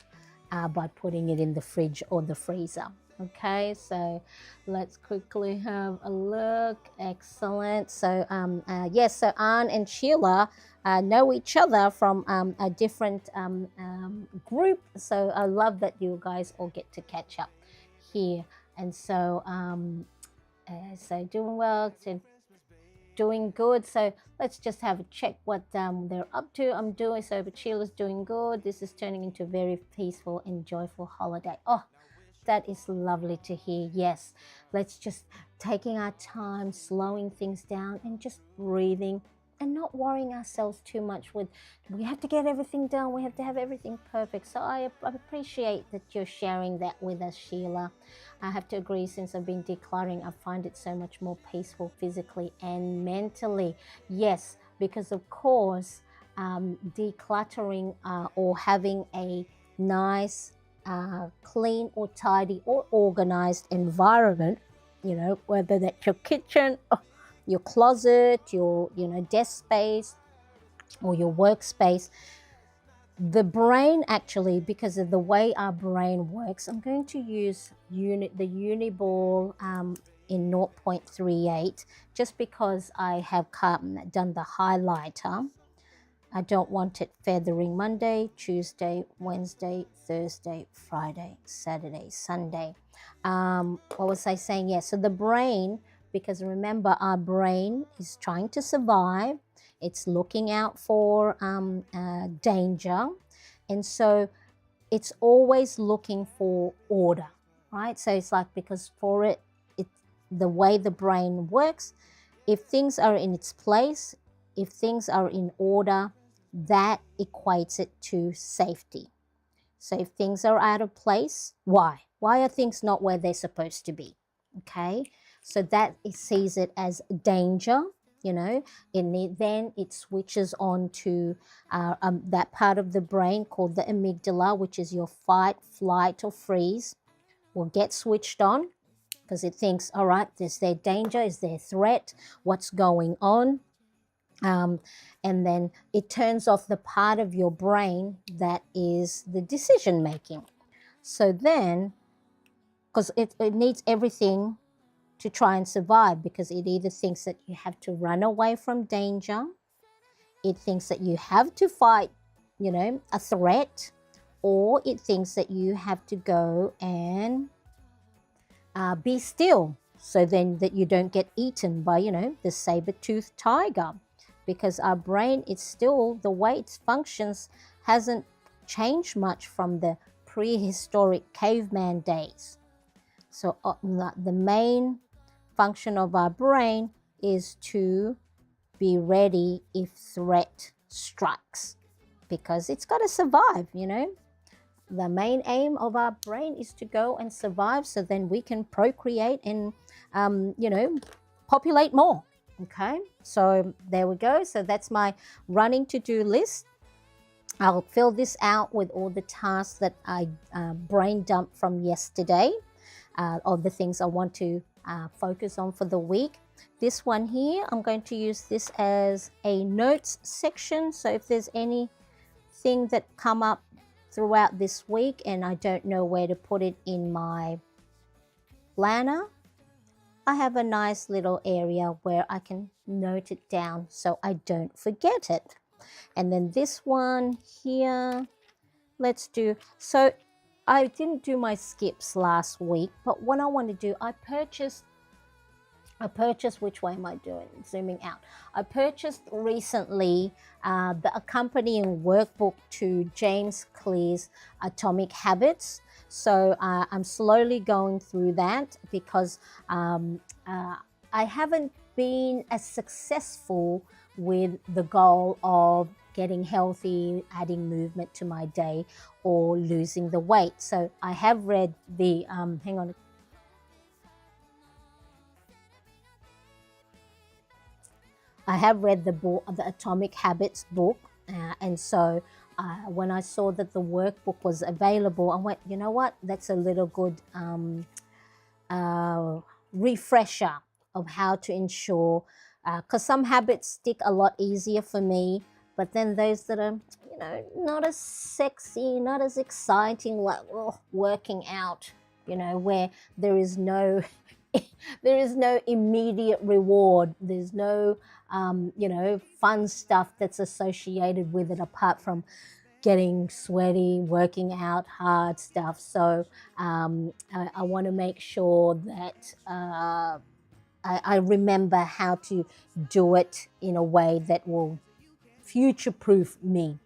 by putting it in the fridge or the freezer. Okay, so let's quickly have a look. Excellent. So yes, so Anne and Sheila know each other from a different group, so I love that you guys all get to catch up here. And so doing well, so doing good. So let's just have a check what they're up to. I'm doing so, but Sheila's doing good. This is turning into a very peaceful and joyful holiday. Oh, that is lovely to hear. Yes, let's just taking our time, slowing things down, and just breathing, and not worrying ourselves too much with, we have to get everything done, we have to have everything perfect. So I appreciate that you're sharing that with us, Sheila. I have to agree, since I've been decluttering, I find it so much more peaceful physically and mentally. Yes, because of course, decluttering or having a nice, clean or tidy or organized environment, whether that's your kitchen, your closet, your desk space, or your workspace, the brain actually, because of the way our brain works, I'm going to use the Uniball in 0.38, just because I have done the highlighter. I don't want it feathering Monday, Tuesday, Wednesday, Thursday, Friday, Saturday, Sunday. What was I saying? Yeah, so the brain, because remember, our brain is trying to survive. It's looking out for danger. And so it's always looking for order, right? So it's like, because for it, the way the brain works, if things are in its place, if things are in order, that equates it to safety. So if things are out of place, why? Why are things not where they're supposed to be? Okay, so that it sees it as danger. you know, then it switches on to that part of the brain called the amygdala, which is your fight, flight, or freeze, will get switched on because it thinks, all right, is there danger? Is there threat? What's going on? And then it turns off the part of your brain that is the decision making. So then, because it needs everything to try and survive, because it either thinks that you have to run away from danger, it thinks that you have to fight, you know, a threat, or it thinks that you have to go and be still, so then that you don't get eaten by, you know, the saber-toothed tiger. Because our brain, it's still, the way it functions hasn't changed much from the prehistoric caveman days. So the main function of our brain is to be ready if threat strikes, because it's got to survive, you know. The main aim of our brain is to go and survive, so then we can procreate and, you know, populate more. Okay, so there we go. So that's my running to-do list. I'll fill this out with all the tasks that I brain dumped from yesterday, all the things I want to focus on for the week. This one here, I'm going to use this as a notes section. So if there's anything that come up throughout this week and I don't know where to put it in my planner, I have a nice little area where I can note it down so I don't forget it. And then this one here, let's do, so I didn't do my skips last week, but what I want to do, I purchased, which way am I doing? Zooming out. I purchased recently the accompanying workbook to James Clear's Atomic Habits. So I'm slowly going through that because I haven't been as successful with the goal of getting healthy, adding movement to my day, or losing the weight. So I have read the, hang on. I have read the book, the Atomic Habits book, and so when I saw that the workbook was available, I went, you know what, that's a little good refresher of how to ensure, because some habits stick a lot easier for me, but then those that are, you know, not as sexy, not as exciting, like working out, you know, where there is no there is no immediate reward, there's no you know, fun stuff that's associated with it apart from getting sweaty, working out, hard stuff. So I want to make sure that I remember how to do it in a way that will future-proof me.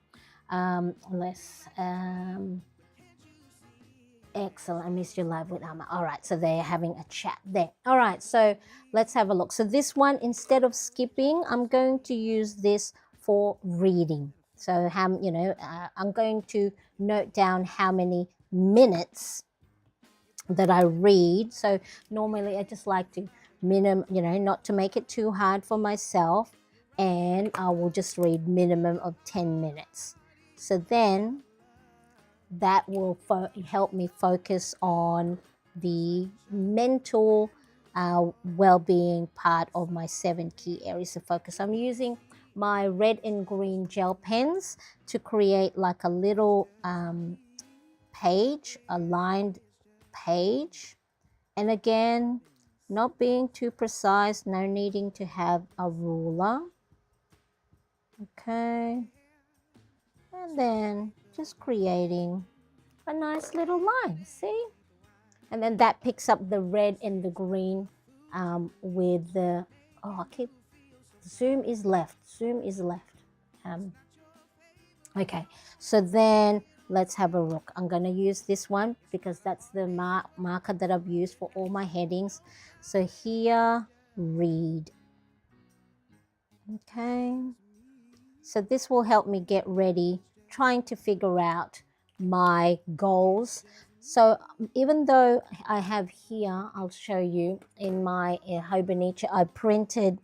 Excellent. I missed you live with Amma. All right, so they're having a chat there. All right, so let's have a look. So this one, instead of skipping, I'm going to use this for reading. So you know, I'm going to note down how many minutes that I read. So normally I just like to you know, not to make it too hard for myself, and I will just read minimum of 10 minutes. So then that will help me focus on the mental well-being part of my 7 key areas of focus. I'm using my red and green gel pens to create like a little page, a lined page. And again, not being too precise, no needing to have a ruler. Okay. And then just creating a nice little line, see? And then that picks up the red and the green with the, zoom is left. Okay, so then let's have a look. I'm going to use this one because that's the marker that I've used for all my headings. So here, read. Okay, so this will help me get ready, trying to figure out my goals. So even though I have here, I'll show you in my Hobonichi, I printed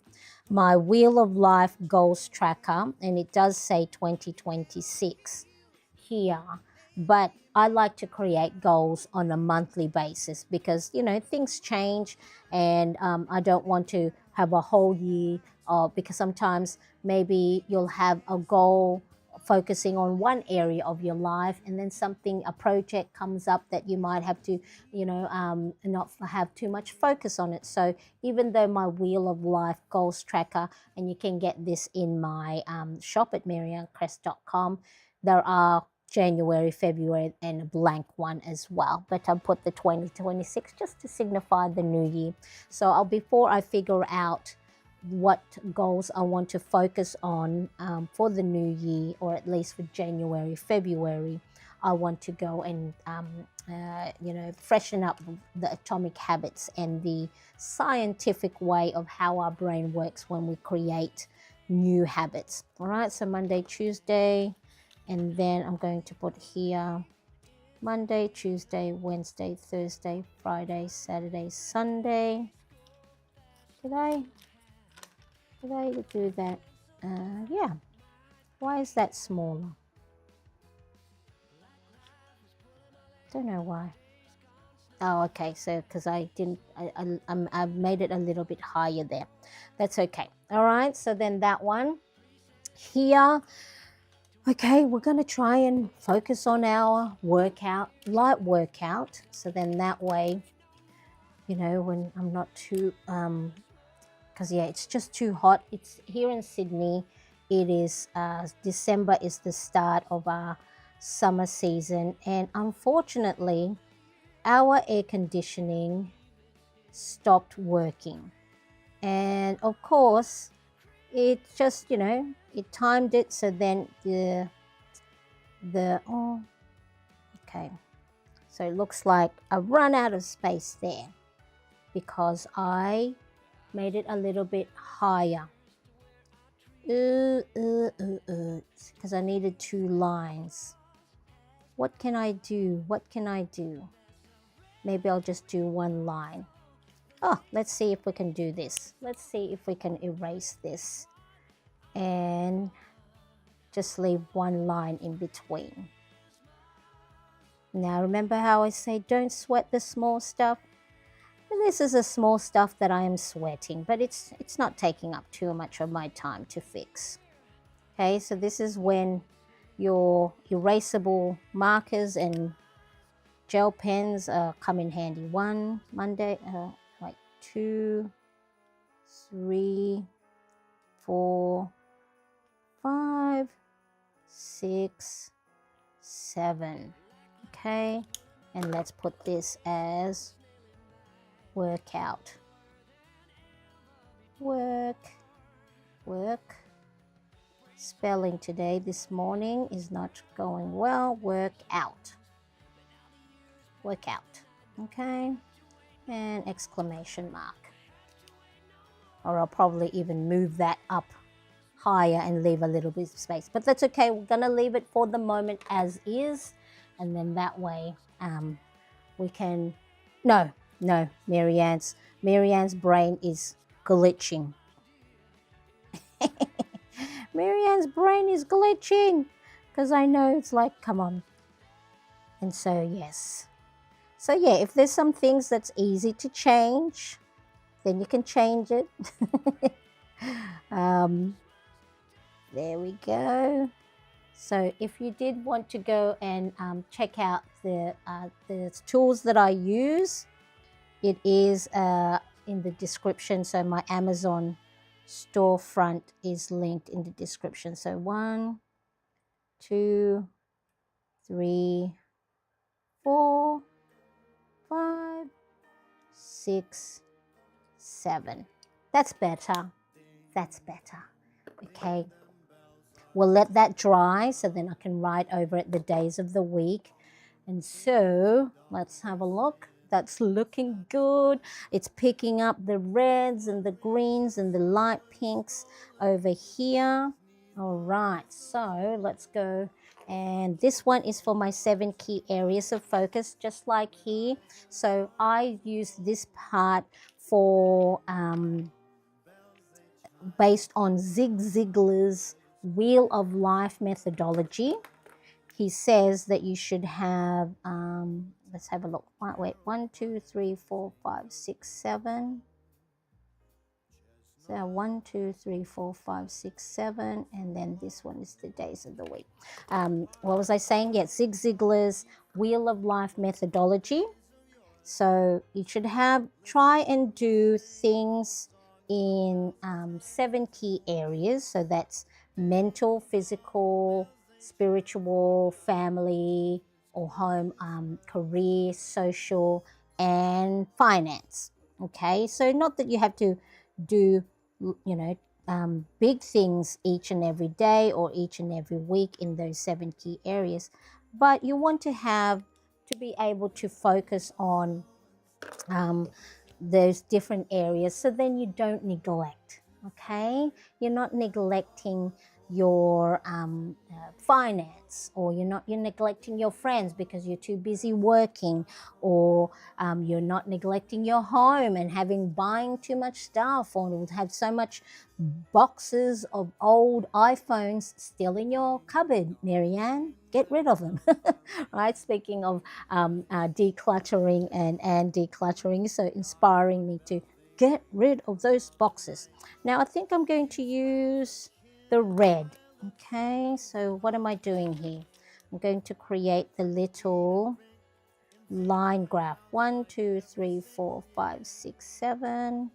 my Wheel of Life goals tracker, and it does say 2026 here, but I like to create goals on a monthly basis because things change, and I don't want to have a whole year, because sometimes maybe you'll have a goal focusing on one area of your life, and then a project comes up that you might have to not have too much focus on it. So even though my Wheel of Life goals tracker, and you can get this in my shop at mariannecrest.com, there are January, February, and a blank one as well. But I put the 2026 just to signify the new year. So before I figure out what goals I want to focus on for the new year, or at least for January, February, I want to go and freshen up the atomic habits and the scientific way of how our brain works when we create new habits. All right, so Monday, Tuesday, and then I'm going to put here Monday, Tuesday, Wednesday, Thursday, Friday, Saturday, Sunday. Did I do that? Yeah. Why is that smaller? Don't know why. Oh, okay. So because I made it a little bit higher there. That's okay. All right. So then that one here. Okay, we're going to try and focus on our workout, light workout. So then that way, when I'm not too, because it's just too hot. It's here in Sydney. It is December is the start of our summer season, and unfortunately, our air conditioning stopped working. And of course, it just it timed it, so then okay, so it looks like I've run out of space there because I made it a little bit higher because I needed 2 lines. What can I do? Maybe I'll just do 1 line. Let's see if we can do this. Let's see if we can erase this and just leave 1 line in between. Now remember how I say don't sweat the small stuff? This is the small stuff that I am sweating, but it's not taking up too much of my time to fix. Okay, so this is when your erasable markers and gel pens come in handy. 1, Monday, 2, 3, 4, 5, 6, 7. Okay, and let's put this as workout. Work. Spelling today, this morning, is not going well. Workout. Okay, and exclamation mark. Or I'll probably even move that up higher and leave a little bit of space, but that's okay. We're gonna leave it for the moment as is, and then that way we can Marianne's brain is glitching. Marianne's brain is glitching because I know it's like, come on. And so yes, so yeah, if there's some things that's easy to change, then you can change it. There we go. So if you did want to go and check out the tools that I use, it is in the description. So my Amazon storefront is linked in the description. So 1, 2, 3, 4, 5, 6, 7. That's better. Okay. We'll let that dry so then I can write over it the days of the week. And so let's have a look. That's looking good. It's picking up the reds and the greens and the light pinks over here. All right, so let's go. And this one is for my 7 key areas of focus, just like here. So I use this part for based on Zig Ziglar's Wheel of Life methodology. He says that you should have, let's have a look. Wait, 1, 2, 3, 4, 5, 6, 7. So 1, 2, 3, 4, 5, 6, 7, and then this one is the days of the week. What was I saying? Yes, Zig Ziglar's Wheel of Life methodology. So you should try and do things in 7 key areas. So that's mental, physical, spiritual, family or home, career, social, and finance. Okay, so not that you have to do, big things each and every day or each and every week in those 7 key areas, but you want to be able to focus on um, those different areas, so then you don't neglect. Okay, you're not neglecting your finance, or you're neglecting your friends because you're too busy working, or you're not neglecting your home and buying too much stuff, or have so much boxes of old iPhones still in your cupboard. Marianne, get rid of them. Right, speaking of decluttering and decluttering, so inspiring me to get rid of those boxes. Now I think I'm going to use the red. Okay, so what am I doing here? I'm going to create the little line graph. 1, 2, 3, 4, 5, 6, 7.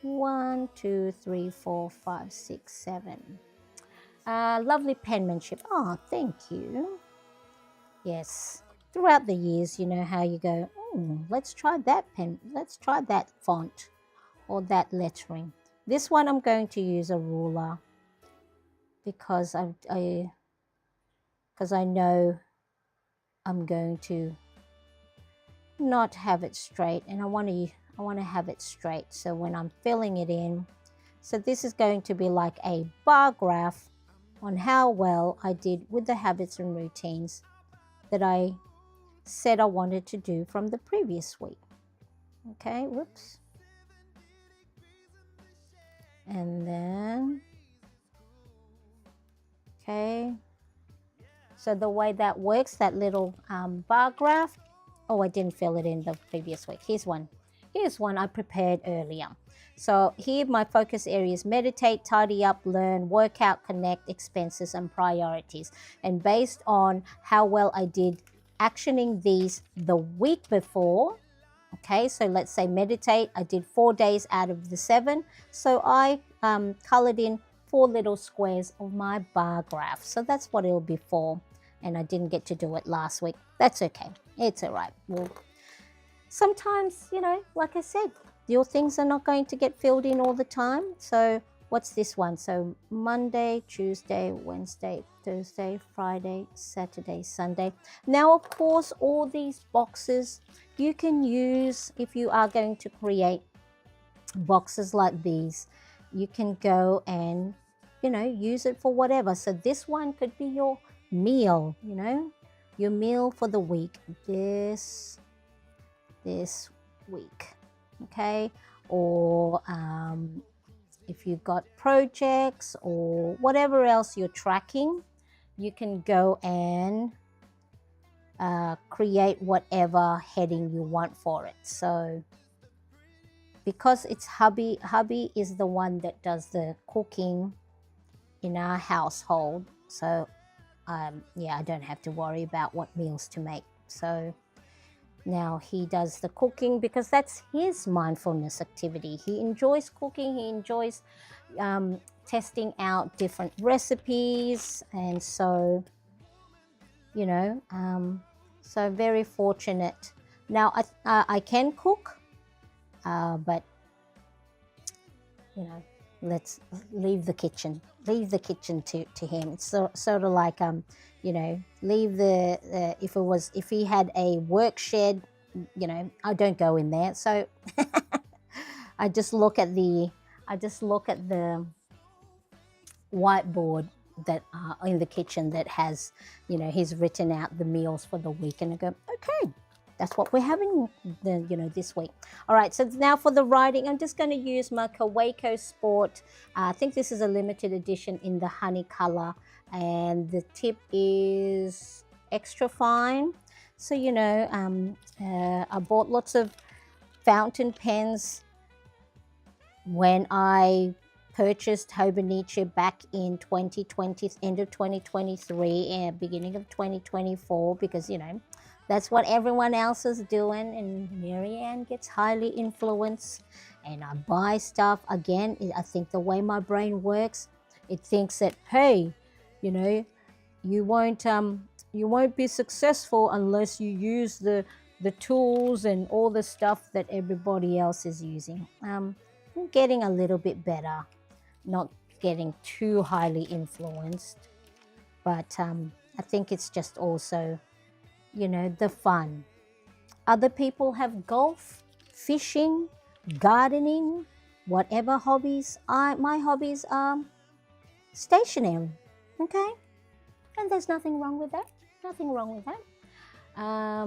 1, 2, 3, 4, 5, 6, 7. Lovely penmanship. Oh, thank you. Yes. Throughout the years, you know how you go, let's try that let's try that font or that lettering. This one I'm going to use a ruler because I know I'm going to not have it straight, and I want to have it straight. So when I'm filling it in, so this is going to be like a bar graph on how well I did with the habits and routines that I said I wanted to do from the previous week. Okay, whoops. And then, okay. So the way that works, that little bar graph, oh, I didn't fill it in the previous week. Here's one. Here's one I prepared earlier. So here my focus areas: meditate, tidy up, learn, work out, connect, expenses, and priorities. And based on how well I did actioning these the week before, okay, so let's say meditate, I did 4 days out of the 7. So I colored in 4 little squares of my bar graph. So that's what it'll be for. And I didn't get to do it last week. That's okay. It's all right. Well, sometimes, like I said, your things are not going to get filled in all the time. So what's this one? So Monday, Tuesday, Wednesday, Thursday, Friday, Saturday, Sunday. Now, of course, all these boxes you can use if you are going to create boxes like these. You can go and, use it for whatever. So this one could be your meal, your meal for the week. This week, okay? Or if you've got projects or whatever else you're tracking, you can go and create whatever heading you want for it. So because it's hubby is the one that does the cooking in our household. So yeah, I don't have to worry about what meals to make. So now he does the cooking because that's his mindfulness activity. He enjoys cooking. He enjoys testing out different recipes. And so, so very fortunate. Now, I can cook, but, let's leave the kitchen. Leave the kitchen to him. It's sort of like, leave the, if he had a work shed, I don't go in there. So I just look at the whiteboard that in the kitchen that has, he's written out the meals for the week, and I go, okay, that's what we're having this week. All right, so now for the writing, I'm just going to use my Kaweco Sport. I think this is a limited edition in the honey color, and the tip is extra fine. So I bought lots of fountain pens when I purchased Hobonichi back in 2020, end of 2023 and beginning of 2024, because that's what everyone else is doing, and Marianne gets highly influenced, and I buy stuff. Again, I think the way my brain works, it thinks that, hey, you won't be successful unless you use the tools and all the stuff that everybody else is using. I'm getting a little bit better, not getting too highly influenced, but I think it's just also the fun. Other people have golf, fishing, gardening, whatever hobbies. My hobbies are stationary, okay, and there's nothing wrong with that. Nothing wrong with that.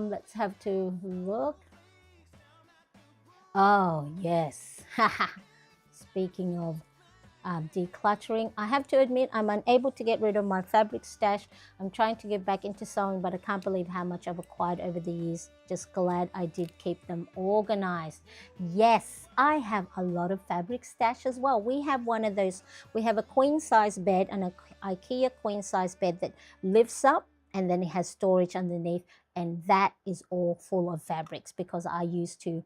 Let's have to look. Oh yes. Speaking of decluttering, I have to admit I'm unable to get rid of my fabric stash. I'm trying to get back into sewing, but I can't believe how much I've acquired over the years. Just glad I did keep them organized. Yes, I have a lot of fabric stash as well. We have one of those. We have a queen size bed, and an IKEA queen size bed that lifts up, and then it has storage underneath, and that is all full of fabrics, because I used to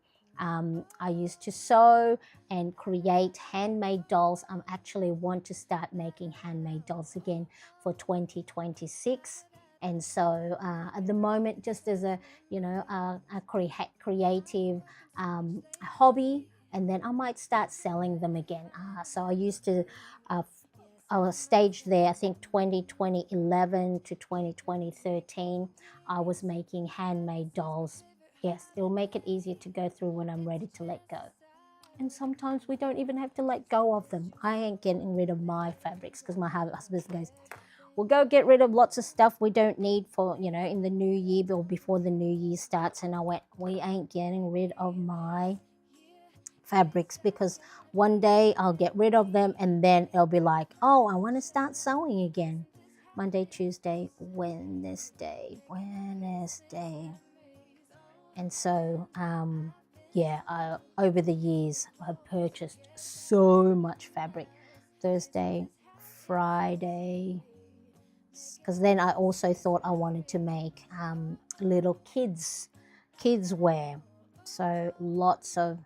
sew and create handmade dolls. I actually want to start making handmade dolls again for 2026. And so at the moment, just as a creative hobby, and then I might start selling them again. So I used to I was staged there, I think 2011 to 2013. I was making handmade dolls. Yes, it'll make it easier to go through when I'm ready to let go. And sometimes we don't even have to let go of them. I ain't getting rid of my fabrics, because my husband goes, we'll go get rid of lots of stuff we don't need for, in the new year or before the new year starts. And I went, we ain't getting rid of my fabrics, because one day I'll get rid of them, and then it'll be like, oh, I want to start sewing again. Monday, Tuesday, Wednesday. And so over the years I've purchased so much fabric. Thursday, Friday, because then I also thought I wanted to make little kids wear, so lots of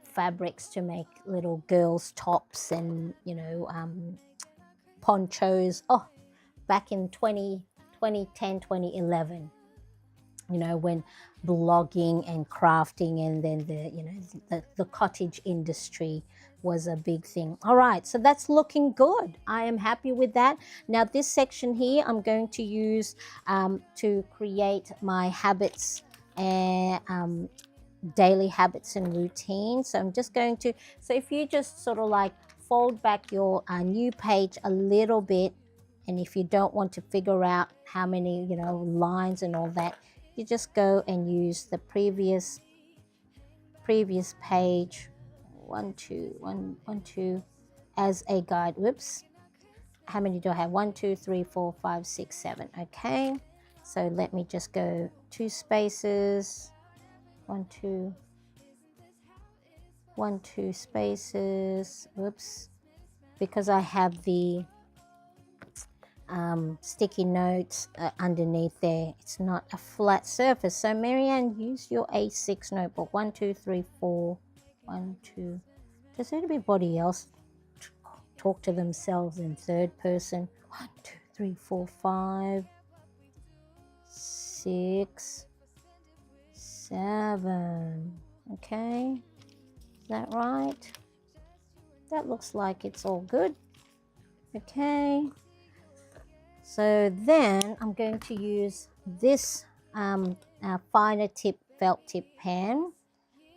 fabrics to make little girls tops and ponchos. Oh, back in 2010, 2011, when blogging and crafting, and then the cottage industry was a big thing. All right, so that's looking good. I am happy with that. Now this section here I'm going to use to create my habits and daily habits and routines. So I'm just going to, so if you just sort of like fold back your new page a little bit, and if you don't want to figure out how many lines and all that, you just go and use the previous page, 1 2 1 1 2 as a guide. Whoops, how many do I have? 1 2 3 4 5 6 7. Okay, so let me just go 2 spaces, 1 2 1 2 spaces. Whoops, because I have the sticky notes underneath there, it's not a flat surface. So Marianne, use your A6 notebook. 1 2 3 4 1 2. Does anybody else talk to themselves in third person? 1 2 3 4 5 6 7. Okay, is that right? That looks like it's all good. Okay, so then I'm going to use this finer tip felt tip pen,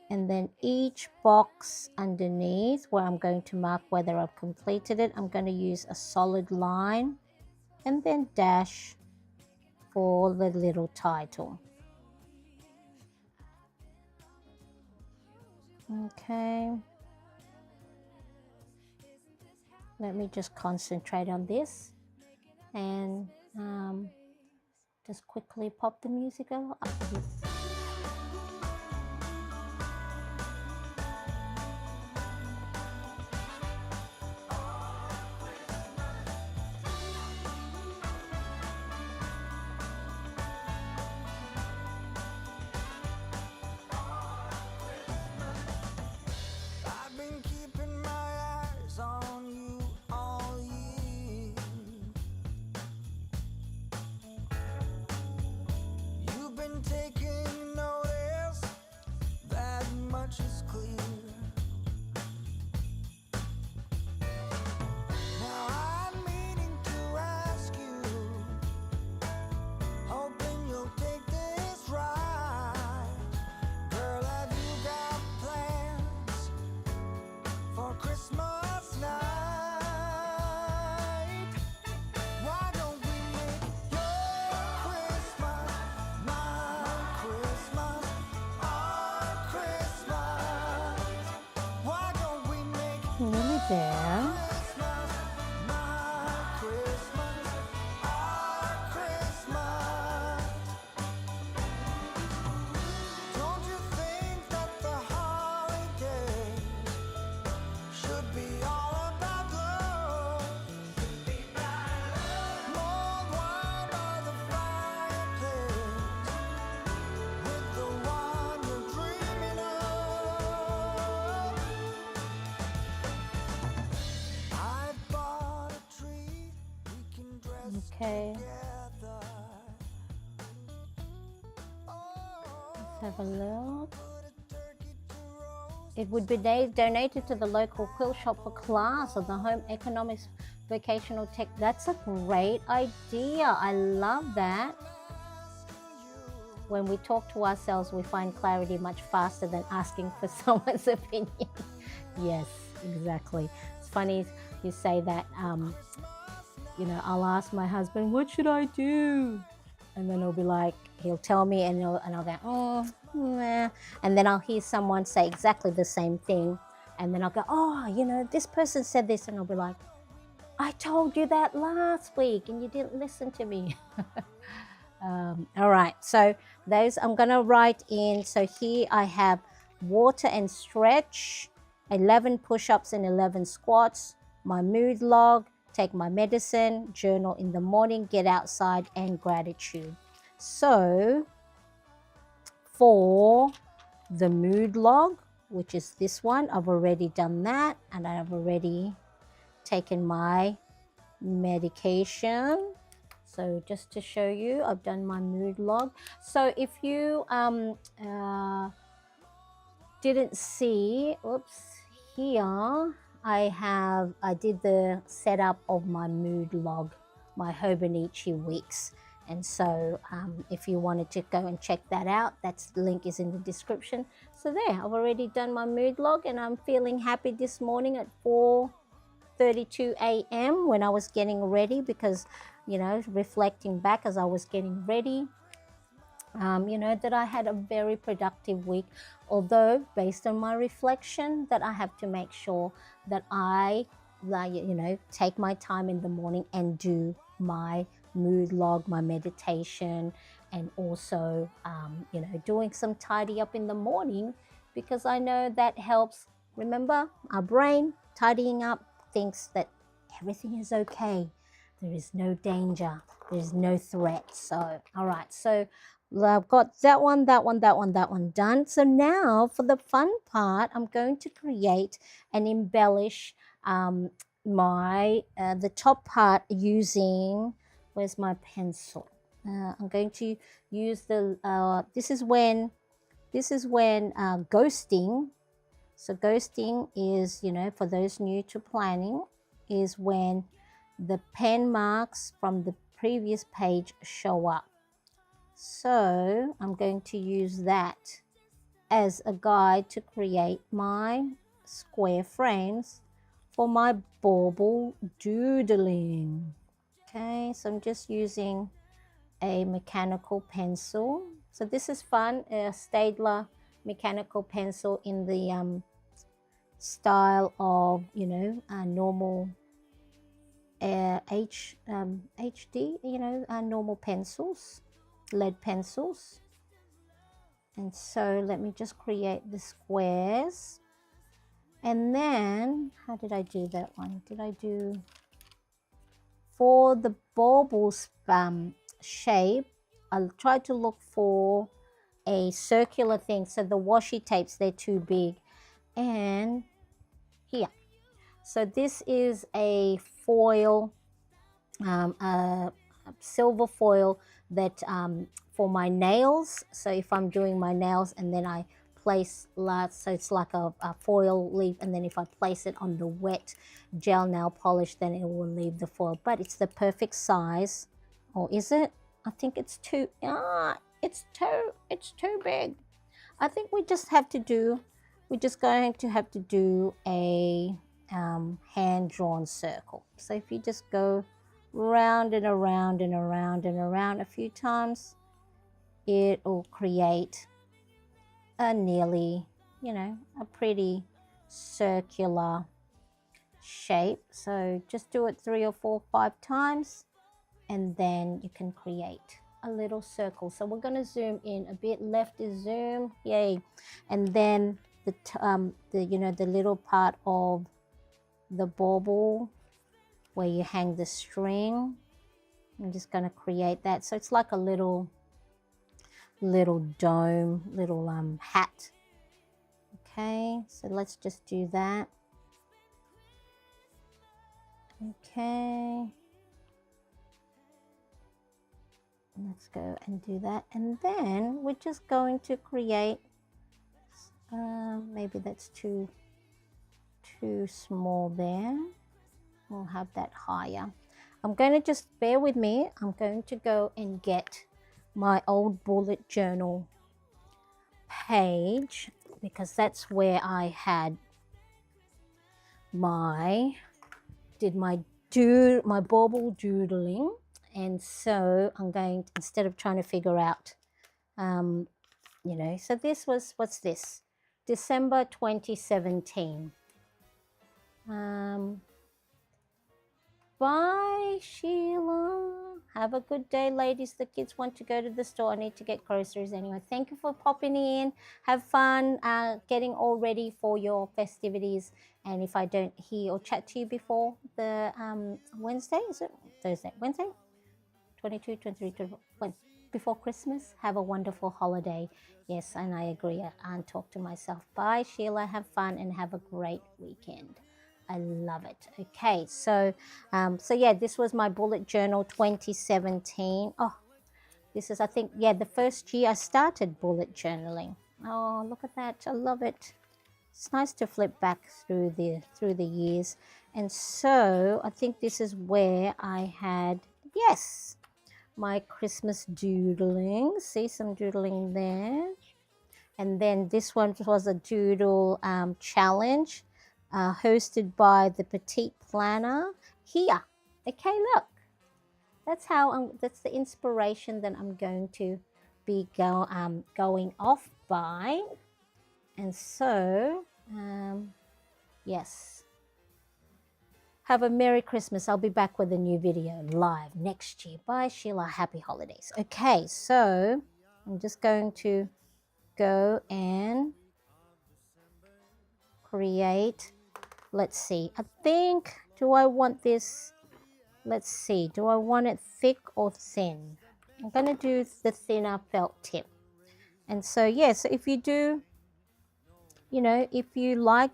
and then each box underneath where I'm going to mark whether I've completed it, I'm going to use a solid line and then dash for the little title. Okay. Let me just concentrate on this and just quickly pop the music over. I've been keeping my eyes on you all year. You've been taking notice, that much is clear. Now I'm meaning to ask you, hoping you'll take this right. Girl, have you got plans for Christmas night? Why don't we make your Christmas my Christmas, our Christmas? Why don't we make Nearly there. Christmas my Christmas, our Christmas? Don't you think that the holiday should be all about love? Mulled wine by the fireplace with the one you're dreaming of. I bought a tree we can dress Okay. together. Let's have a look. Put a turkey to roast. It would be donated to the local quilt shop for class of the home economics vocational tech. That's a great idea. I love that. When we talk to ourselves, we find clarity much faster than asking for someone's opinion. Yes, exactly. It's funny you say that. You know, I'll ask my husband, what should I do? And then he'll be like, he'll tell me, and I'll go, oh, nah. And then I'll hear someone say exactly the same thing. And then I'll go, oh, you know, this person said this. And I'll be like, I told you that last week and you didn't listen to me. All right, so those I'm going to write in. So here I have water and stretch, 11 push-ups and 11 squats, my mood log, take my medicine, journal in the morning, get outside, and gratitude. So for the mood log, which is this one, I've already done that, and I've already taken my medication. So just to show you, I've done my mood log. So if you didn't see, oops, here I did the setup of my mood log, my Hobonichi weeks. And so if you wanted to go and check that out, the link is in the description. So there, I've already done my mood log, and I'm feeling happy this morning at 4:32 a.m. when I was getting ready, because, you know, reflecting back as I was getting ready, you know, that I had a very productive week. Although based on my reflection, that I have to make sure that I, you know, take my time in the morning and do my mood log, my meditation, and also, you know, doing some tidy up in the morning, because I know that helps. Remember, our brain tidying up thinks that everything is okay. There is no danger. There's no threat. So, all right. So I've got that one done. So now for the fun part, I'm going to create and embellish the top part using, where's my pencil? I'm going to use the, this is when ghosting. So ghosting is, you know, for those new to planning, is when the pen marks from the previous page show up. So I'm going to use that as a guide to create my square frames for my bauble doodling. Okay, so I'm just using a mechanical pencil. So this is fun, a Staedtler mechanical pencil in the style of, you know, normal HD, you know, normal pencils, lead pencils. And so let me just create the squares. And then, how did I do that one? Did I do, for the baubles shape, I'll try to look for a circular thing. So the washi tapes, they're too big. And here. So this is a foil, a silver foil that for my nails. So if I'm doing my nails and then I place, so it's like a foil leaf, and then if I place it on the wet gel nail polish, then it will leave the foil. But it's the perfect size. Or is it? I think it's too, it's too big. I think we just have to do, we're just going to have to do a hand-drawn circle. So if you just go round and around and around and around a few times, it will create a nearly, you know, a pretty circular shape. So just do it 3 or 4, 5 times, and then you can create a little circle. So we're going to zoom in a bit. Left is zoom, yay. And then the you know, the little part of the bauble where you hang the string, I'm just going to create that. So it's like a little dome, little hat. Okay, so let's just do that. Okay, let's go and do that. And then we're just going to create, maybe that's too small there. We'll have that higher. I'm going to just bear with me. I'm going to go and get my old bullet journal page, because that's where I had my bauble doodling. And so I'm going to, instead of trying to figure out, you know, so this was, what's this? December 2017. Bye, Sheila. Have a good day, ladies. The kids want to go to the store. I need to get groceries anyway. Thank you for popping in. Have fun getting all ready for your festivities. And if I don't hear or chat to you before the Wednesday, is it Thursday? Wednesday? 22, 23, 24, before Christmas, have a wonderful holiday. Yes, and I agree. I can't talk to myself. Bye, Sheila. Have fun and have a great weekend. I love it. Okay, so yeah, this was my bullet journal 2017. Oh, this is, I think, yeah, the first year I started bullet journaling. Oh, look at that. I love it. It's nice to flip back through the years. And so I think this is where I had, yes, my Christmas doodling. See some doodling there. And then this one was a doodle challenge hosted by the Petite Planner here. Okay, look. That's how that's the inspiration that I'm going to be going off by. And so, yes. Have a Merry Christmas. I'll be back with a new video live next year. Bye, Sheila. Happy holidays. Okay, so I'm just going to go and create. Let's see. I think, do I want this? Let's see. Do I want it thick or thin? I'm going to do the thinner felt tip. And so, yeah, so if you do, you know, if you like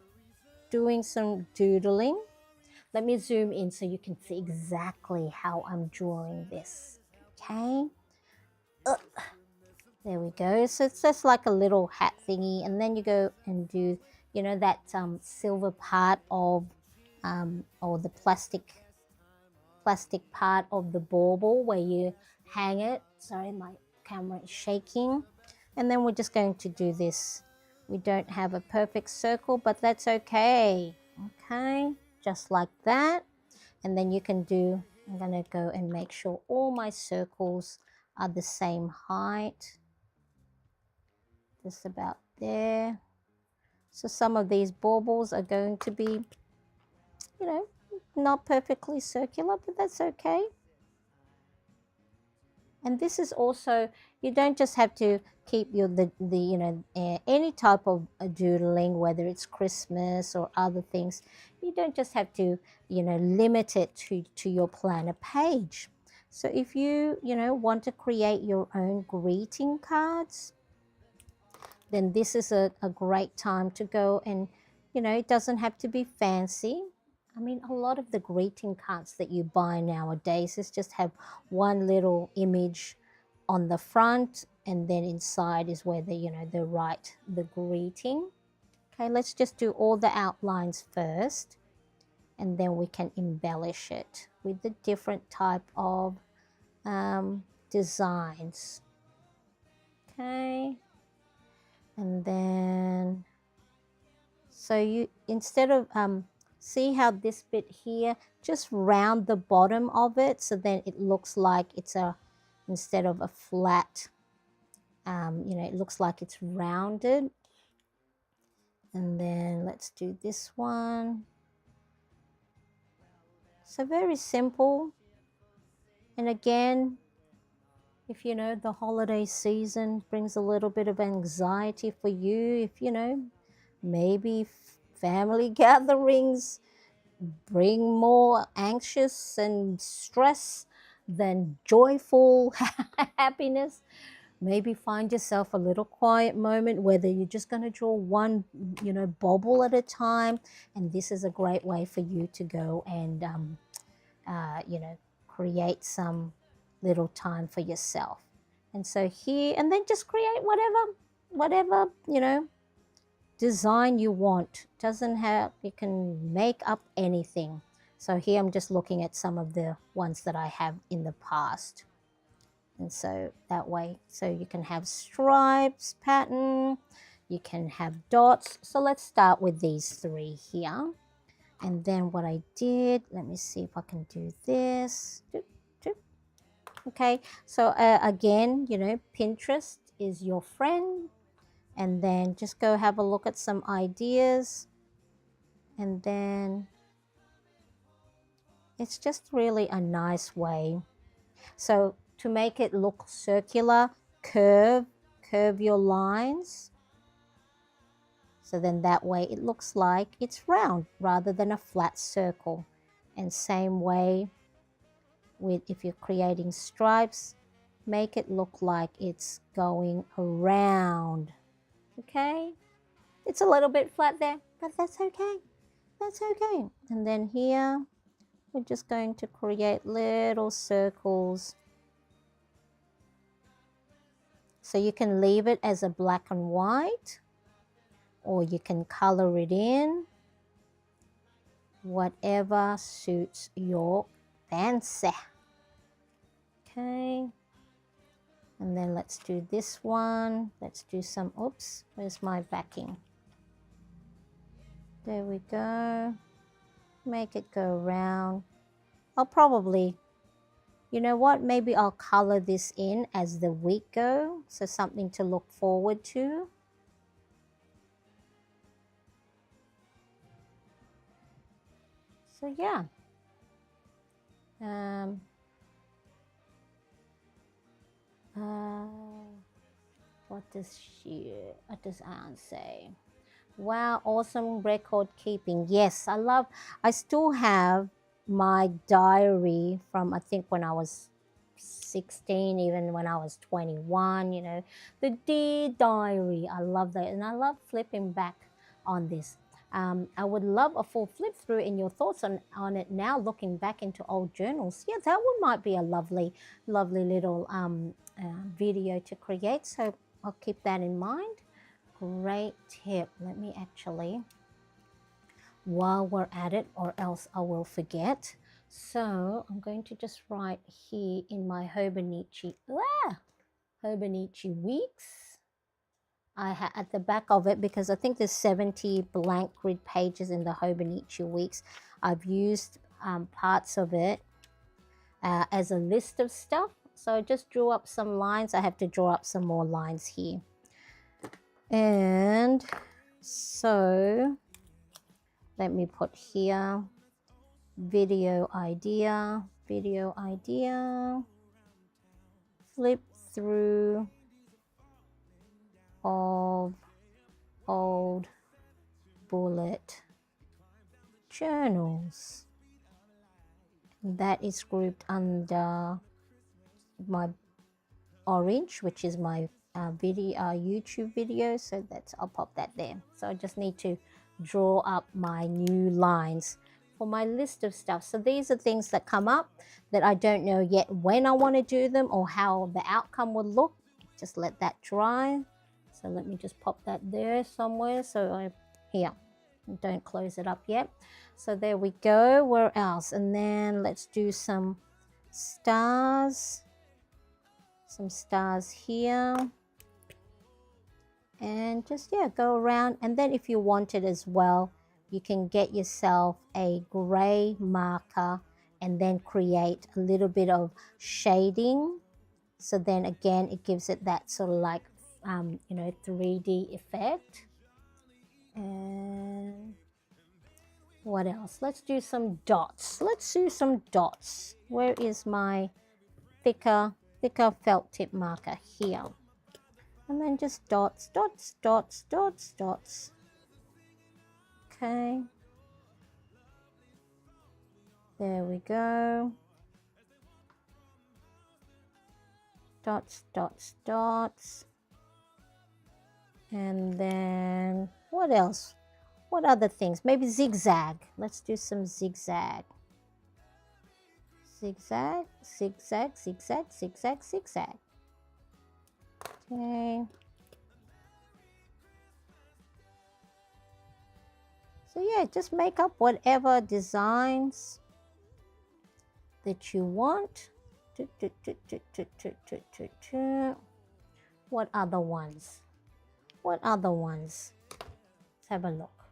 doing some doodling, let me zoom in so you can see exactly how I'm drawing this. Okay. There we go. So it's just like a little hat thingy. And then you go and do, you know, that silver part of, or the plastic part of the bauble where you hang it. Sorry, my camera is shaking. And then we're just going to do this. We don't have a perfect circle, but that's okay. Okay, just like that. And then you can do, I'm going to go and make sure all my circles are the same height. just about there. So some of these baubles are going to be, you know, not perfectly circular, but that's okay. And this is also, you don't just have to keep your the you know any type of doodling, whether it's Christmas or other things. You don't just have to limit it to your planner page. So if you know want to create your own greeting cards, then this is a great time to go. And it doesn't have to be fancy. I mean, a lot of the greeting cards that you buy nowadays is just have one little image on the front, and then inside is where they write the greeting. Okay, let's just do all the outlines first, and then we can embellish it with the different type of designs. Okay, and then so you, instead of see how this bit here, just round the bottom of it, so then it looks like it's instead of a flat, it looks like it's rounded. And then let's do this one. So very simple. And again, if the holiday season brings a little bit of anxiety for you, if maybe family gatherings bring more anxious and stress than joyful happiness, maybe find yourself a little quiet moment, whether you're just going to draw one bauble at a time. And this is a great way for you to go and create some little time for yourself. And so here, and then just create whatever design you want. Doesn't have, you can make up anything. So here I'm just looking at some of the ones that I have in the past. And so that way, so you can have stripes pattern, you can have dots. So let's start with these three here. And then what I did, let me see if I can do this. Okay, so again, Pinterest is your friend. And then just go have a look at some ideas. And then it's just really a nice way. So to make it look circular, curve your lines. So then that way it looks like it's round rather than a flat circle. And same way with if you're creating stripes, make it look like it's going around. Okay, it's a little bit flat there, but that's okay. That's okay. And then here, we're just going to create little circles. So you can leave it as a black and white, or you can color it in, whatever suits your fancy. Okay. And then let's do this one. Let's do some, oops, where's my backing? There we go. Make it go around. I'll probably, you know what, maybe I'll color this in as the week go, so something to look forward to. So yeah. What does Anne say? Wow, awesome record keeping. Yes, I still have my diary from, I think, when I was 16, even when I was 21, the Dear Diary. I love that. And I love flipping back on this. I would love a full flip through in your thoughts on it now, looking back into old journals. Yeah, that one might be a lovely little video to create. So I'll keep that in mind. Great tip. Let me actually, while we're at it, or else I will forget. So I'm going to just write here in my Hobonichi weeks. At the back of it, because I think there's 70 blank grid pages in the Hobonichi weeks. I've used parts of it as a list of stuff. So I just drew up some lines. I have to draw up some more lines here. And so let me put here video idea, flip through of old bullet journals. That is grouped under my orange, which is my YouTube video. So I'll pop that there. So I just need to draw up my new lines for my list of stuff. So these are things that come up that I don't know yet when I want to do them or how the outcome would look. Just let that dry. So let me just pop that there somewhere. So here, don't close it up yet. So there we go. Where else? And then let's do some stars. Some stars here. And just, yeah, go around. And then if you want it as well, you can get yourself a gray marker and then create a little bit of shading. So then again, it gives it that sort of like, 3D effect. And what else? Let's do some dots. Where is my thicker felt tip marker? Here. And then just dots. Okay. There we go. Dots. And then what else? What other things? Maybe zigzag. Let's do some zigzag. Zigzag. Okay. So yeah, just make up whatever designs that you want. What other ones? Let's have a look.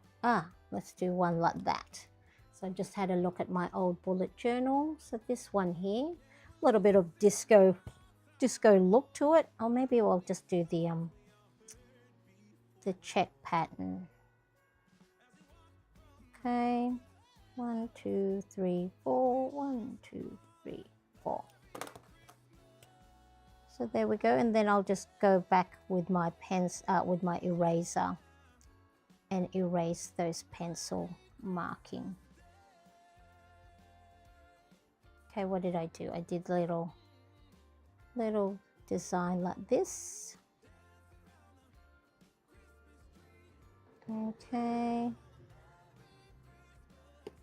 Let's do one like that. So I just had a look at my old bullet journal. So this one here, a little bit of disco look to it. Or maybe we'll just do the check pattern. Okay, 1, 2, 3, 4. 1, 2, 3, 4. So there we go. And then I'll just go back with my pens, with my eraser, and erase those pencil marking. Okay, what did I do? I did little design like this. Okay.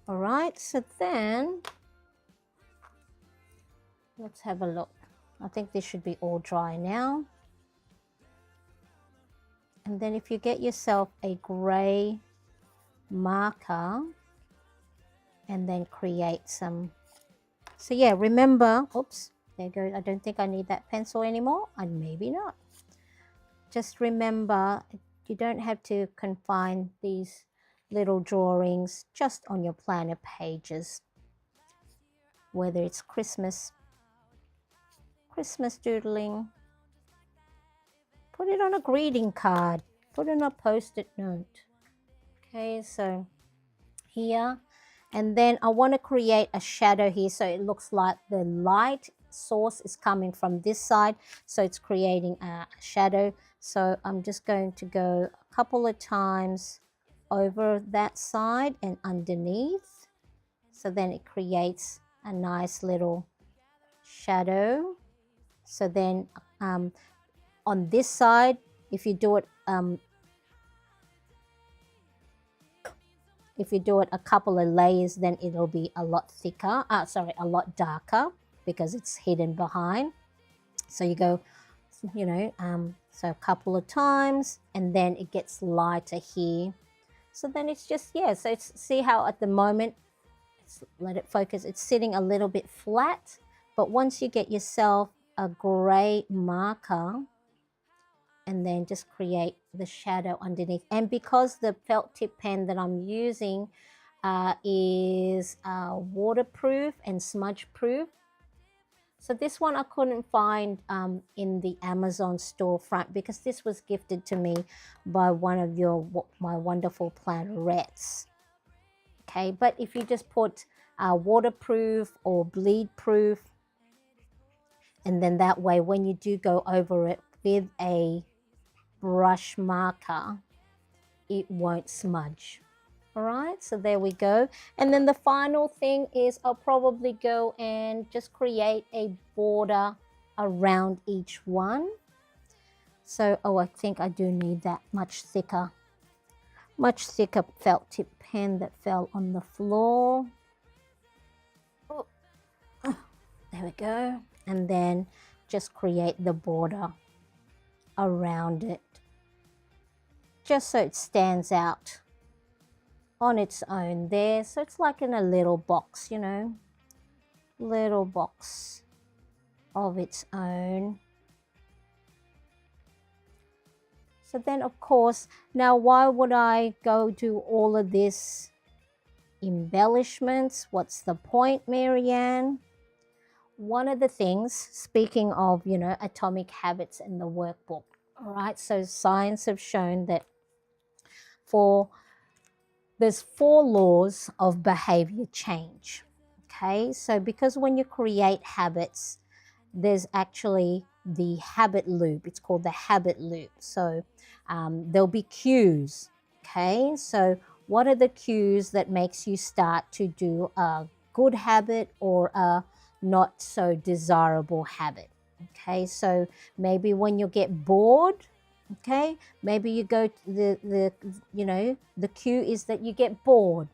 All right, so then let's have a look. I think this should be all dry now. And then if you get yourself a gray marker and then create some. So yeah, remember, oops, there goes. I don't think I need that pencil anymore, and maybe not. Just remember, you don't have to confine these little drawings just on your planner pages. Whether it's Christmas doodling, put it on a greeting card, put it on a post-it note. Okay, so here, and then I want to create a shadow here so it looks like the light source is coming from this side, so it's creating a shadow. So I'm just going to go a couple of times over that side and underneath, so then it creates a nice little shadow. So then on this side, if you do it a couple of layers, then it'll be a lot thicker, a lot darker, because it's hidden behind. So you go, so a couple of times, and then it gets lighter here. So then it's just, so it's, see how at the moment, let it focus, it's sitting a little bit flat, but once you get yourself a gray marker, and then just create the shadow underneath. And because the felt tip pen that I'm using is waterproof and smudge proof, So this one I couldn't find in the Amazon storefront because this was gifted to me by one of my wonderful plannerettes. Okay, but if you just put waterproof or bleed proof, and then that way when you do go over it with a brush marker, it won't smudge. All right, so there we go. And then the final thing is I'll probably go and just create a border around each one. So, oh, I think I do need that much thicker felt tip pen that fell on the floor. Oh, there we go. And then just create the border around it, just so it stands out on its own there. So it's like in a little box, you know, little box of its own. So then, of course, now why would I go do all of this embellishments? What's the point, Marianne? One of the things, speaking of, you know, atomic habits in the workbook, all right, so science have shown that there's 4 laws of behavior change. Okay, so because when you create habits, there's actually the habit loop. It's called the habit loop. So there'll be cues. Okay, so what are the cues that makes you start to do a good habit or a not so desirable habit? Okay, so maybe when you get bored, okay, maybe you go to the cue is that you get bored,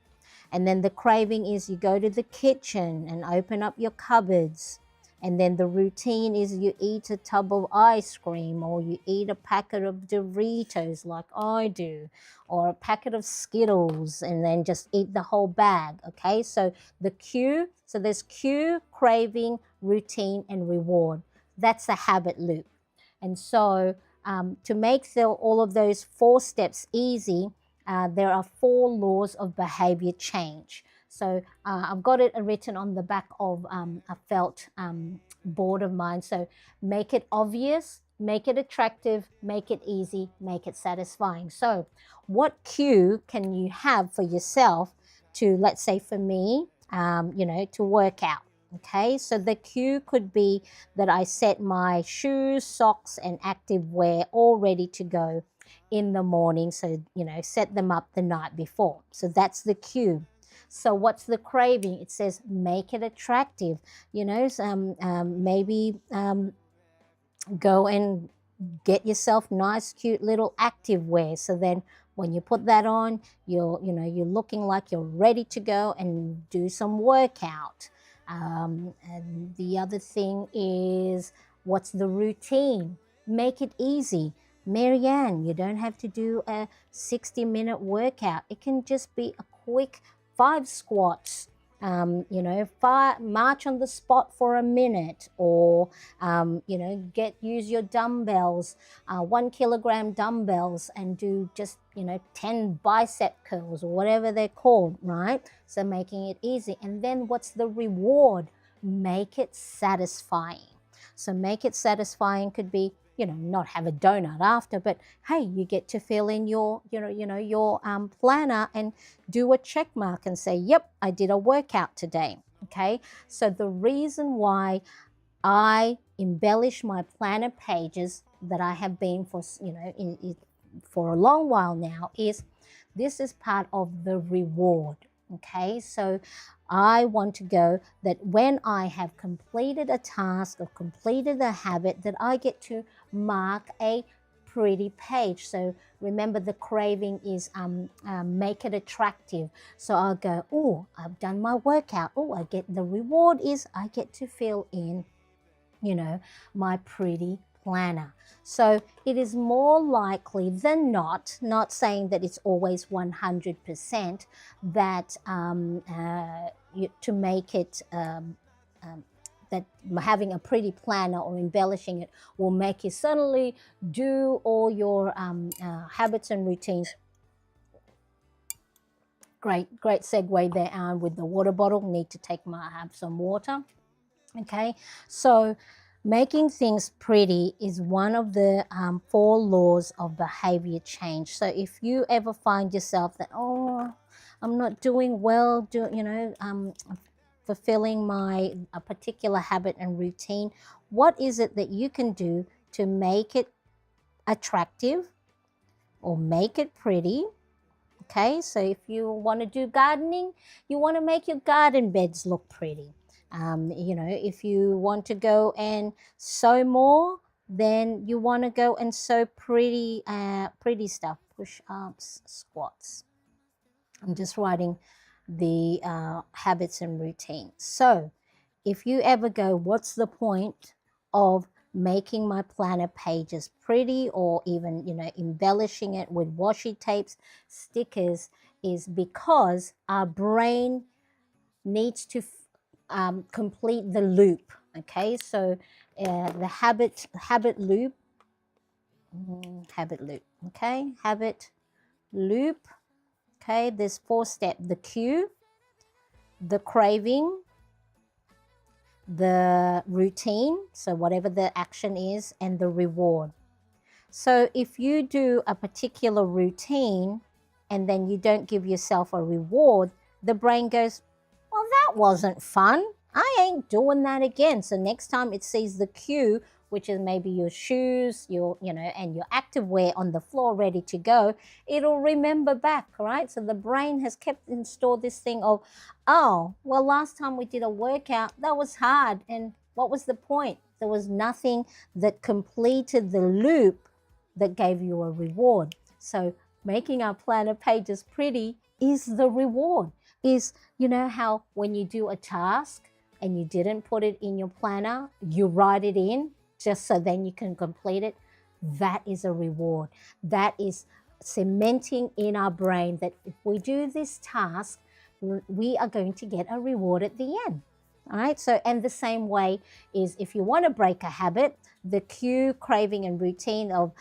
and then the craving is you go to the kitchen and open up your cupboards, and then the routine is you eat a tub of ice cream or you eat a packet of Doritos like I do, or a packet of Skittles, and then just eat the whole bag. Okay, so the cue, so there's cue, craving, routine, and reward. That's a habit loop. And so to make all of those 4 steps easy, there are 4 laws of behavior change. So I've got it written on the back of a felt board of mine. So make it obvious, make it attractive, make it easy, make it satisfying. So what cue can you have for yourself to, let's say for me, to work out? Okay, so the cue could be that I set my shoes, socks, and active wear all ready to go in the morning. So, set them up the night before. So that's the cue. So what's the craving? It says make it attractive. Maybe go and get yourself nice, cute little active wear. So then when you put that on, you're looking like you're ready to go and do some workout. And the other thing is, what's the routine? Make it easy. Marianne, you don't have to do a 60-minute workout. It can just be a quick 5 squats, march on the spot for a minute, or, use your dumbbells, 1 kilogram dumbbells, and do just, 10 bicep curls or whatever they're called, right? So making it easy. And then what's the reward? Make it satisfying. So make it satisfying could be, not have a donut after, but hey, you get to fill in your planner and do a check mark and say, yep, I did a workout today. Okay, so the reason why I embellish my planner pages that I have been for a long while now is this is part of the reward. Okay, so I want to go that when I have completed a task or completed a habit, that I get to mark a pretty page. So remember, the craving is make it attractive. So I'll go, oh, I've done my workout. Oh, I get the reward is I get to fill in, my pretty planner. So it is more likely than not saying that it's always 100%, that to make it that having a pretty planner or embellishing it will make you suddenly do all your habits and routines. Great segue there, with the water bottle. Need to have some water. Okay, so making things pretty is one of the 4 laws of behavior change. So if you ever find yourself that, oh, I'm not doing well, fulfilling my a particular habit and routine, what is it that you can do to make it attractive or make it pretty? Okay, so if you want to do gardening, you want to make your garden beds look pretty. If you want to go and sew more, then you want to go and sew pretty stuff, push ups, squats. I'm just writing the habits and routines. So if you ever go, what's the point of making my planner pages pretty, or even embellishing it with washi tapes, stickers, is because our brain needs to complete the loop. Okay, so the habit loop, okay, habit loop. Okay, there's 4 steps: the cue, the craving, the routine, so whatever the action is, and the reward. So if you do a particular routine and then you don't give yourself a reward, the brain goes, well, that wasn't fun. I ain't doing that again. So next time it sees the cue, which is maybe your shoes, and your activewear on the floor ready to go, it'll remember back, right? So the brain has kept in store this thing of, oh, well, last time we did a workout, that was hard. And what was the point? There was nothing that completed the loop that gave you a reward. So making our planner pages pretty is the reward. Is, how when you do a task and you didn't put it in your planner, you write it in just so then you can complete it. That is a reward. That is cementing in our brain that if we do this task, we are going to get a reward at the end. All right. So, and the same way is if you want to break a habit, the cue, craving, and routine of,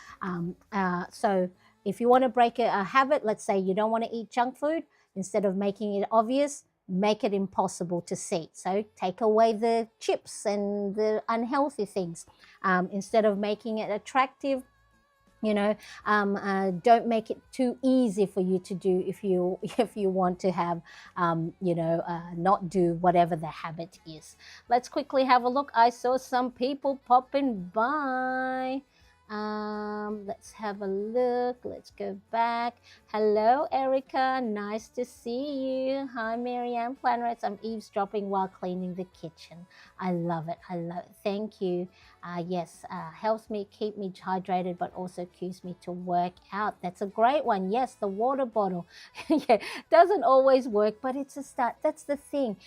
so if you want to break a habit, let's say you don't want to eat junk food, instead of making it obvious, make it impossible to see. So take away the chips and the unhealthy things. Instead of making it attractive, don't make it too easy for you to do if you want to have not do whatever the habit is. Let's quickly have a look. I saw some people popping by. Let's have a look. Let's go back. Hello, Erica. Nice to see you. Hi, Marianne Planrets. I'm eavesdropping while cleaning the kitchen. I love it. I love it. Thank you. Yes, helps me keep me hydrated, but also cues me to work out. That's a great one. Yes, the water bottle. Yeah, doesn't always work, but it's a start. That's the thing.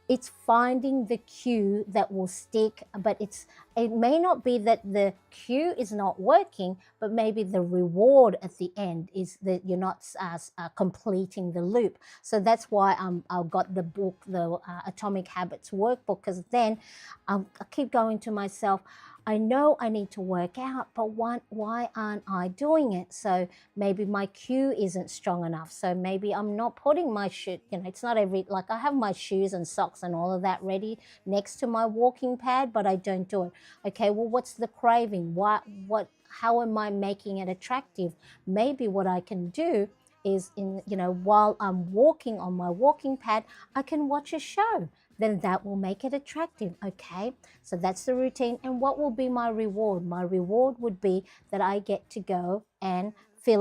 It's finding the cue that will stick, but it may not be that the cue is not working, but maybe the reward at the end is that you're not completing the loop. So that's why I've got the book, the Atomic Habits workbook, because then I keep going to myself, I know I need to work out, but why aren't I doing it? So maybe my cue isn't strong enough. So maybe I'm not putting my shoe, it's not like I have my shoes and socks and all of that ready next to my walking pad, but I don't do it. Okay, well, what's the craving? How am I making it attractive? Maybe what I can do is while I'm walking on my walking pad, I can watch a show. Then that will make it attractive. Okay, so that's the routine. And what will be my reward? My reward would be that I get to go and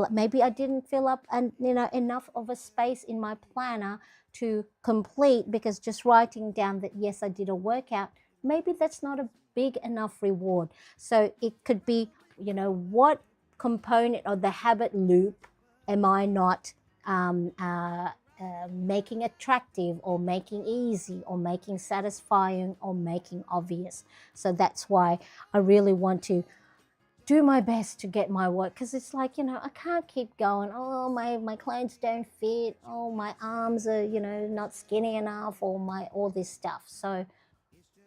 maybe I didn't fill up enough of a space in my planner to complete, because just writing down that yes, I did a workout, maybe that's not a big enough reward. So it could be, what component of the habit loop am I not making attractive, or making easy, or making satisfying, or making obvious. So that's why I really want to do my best to get my work, because it's like, I can't keep going, oh, my clothes don't fit, oh, my arms are, not skinny enough, or all this stuff. So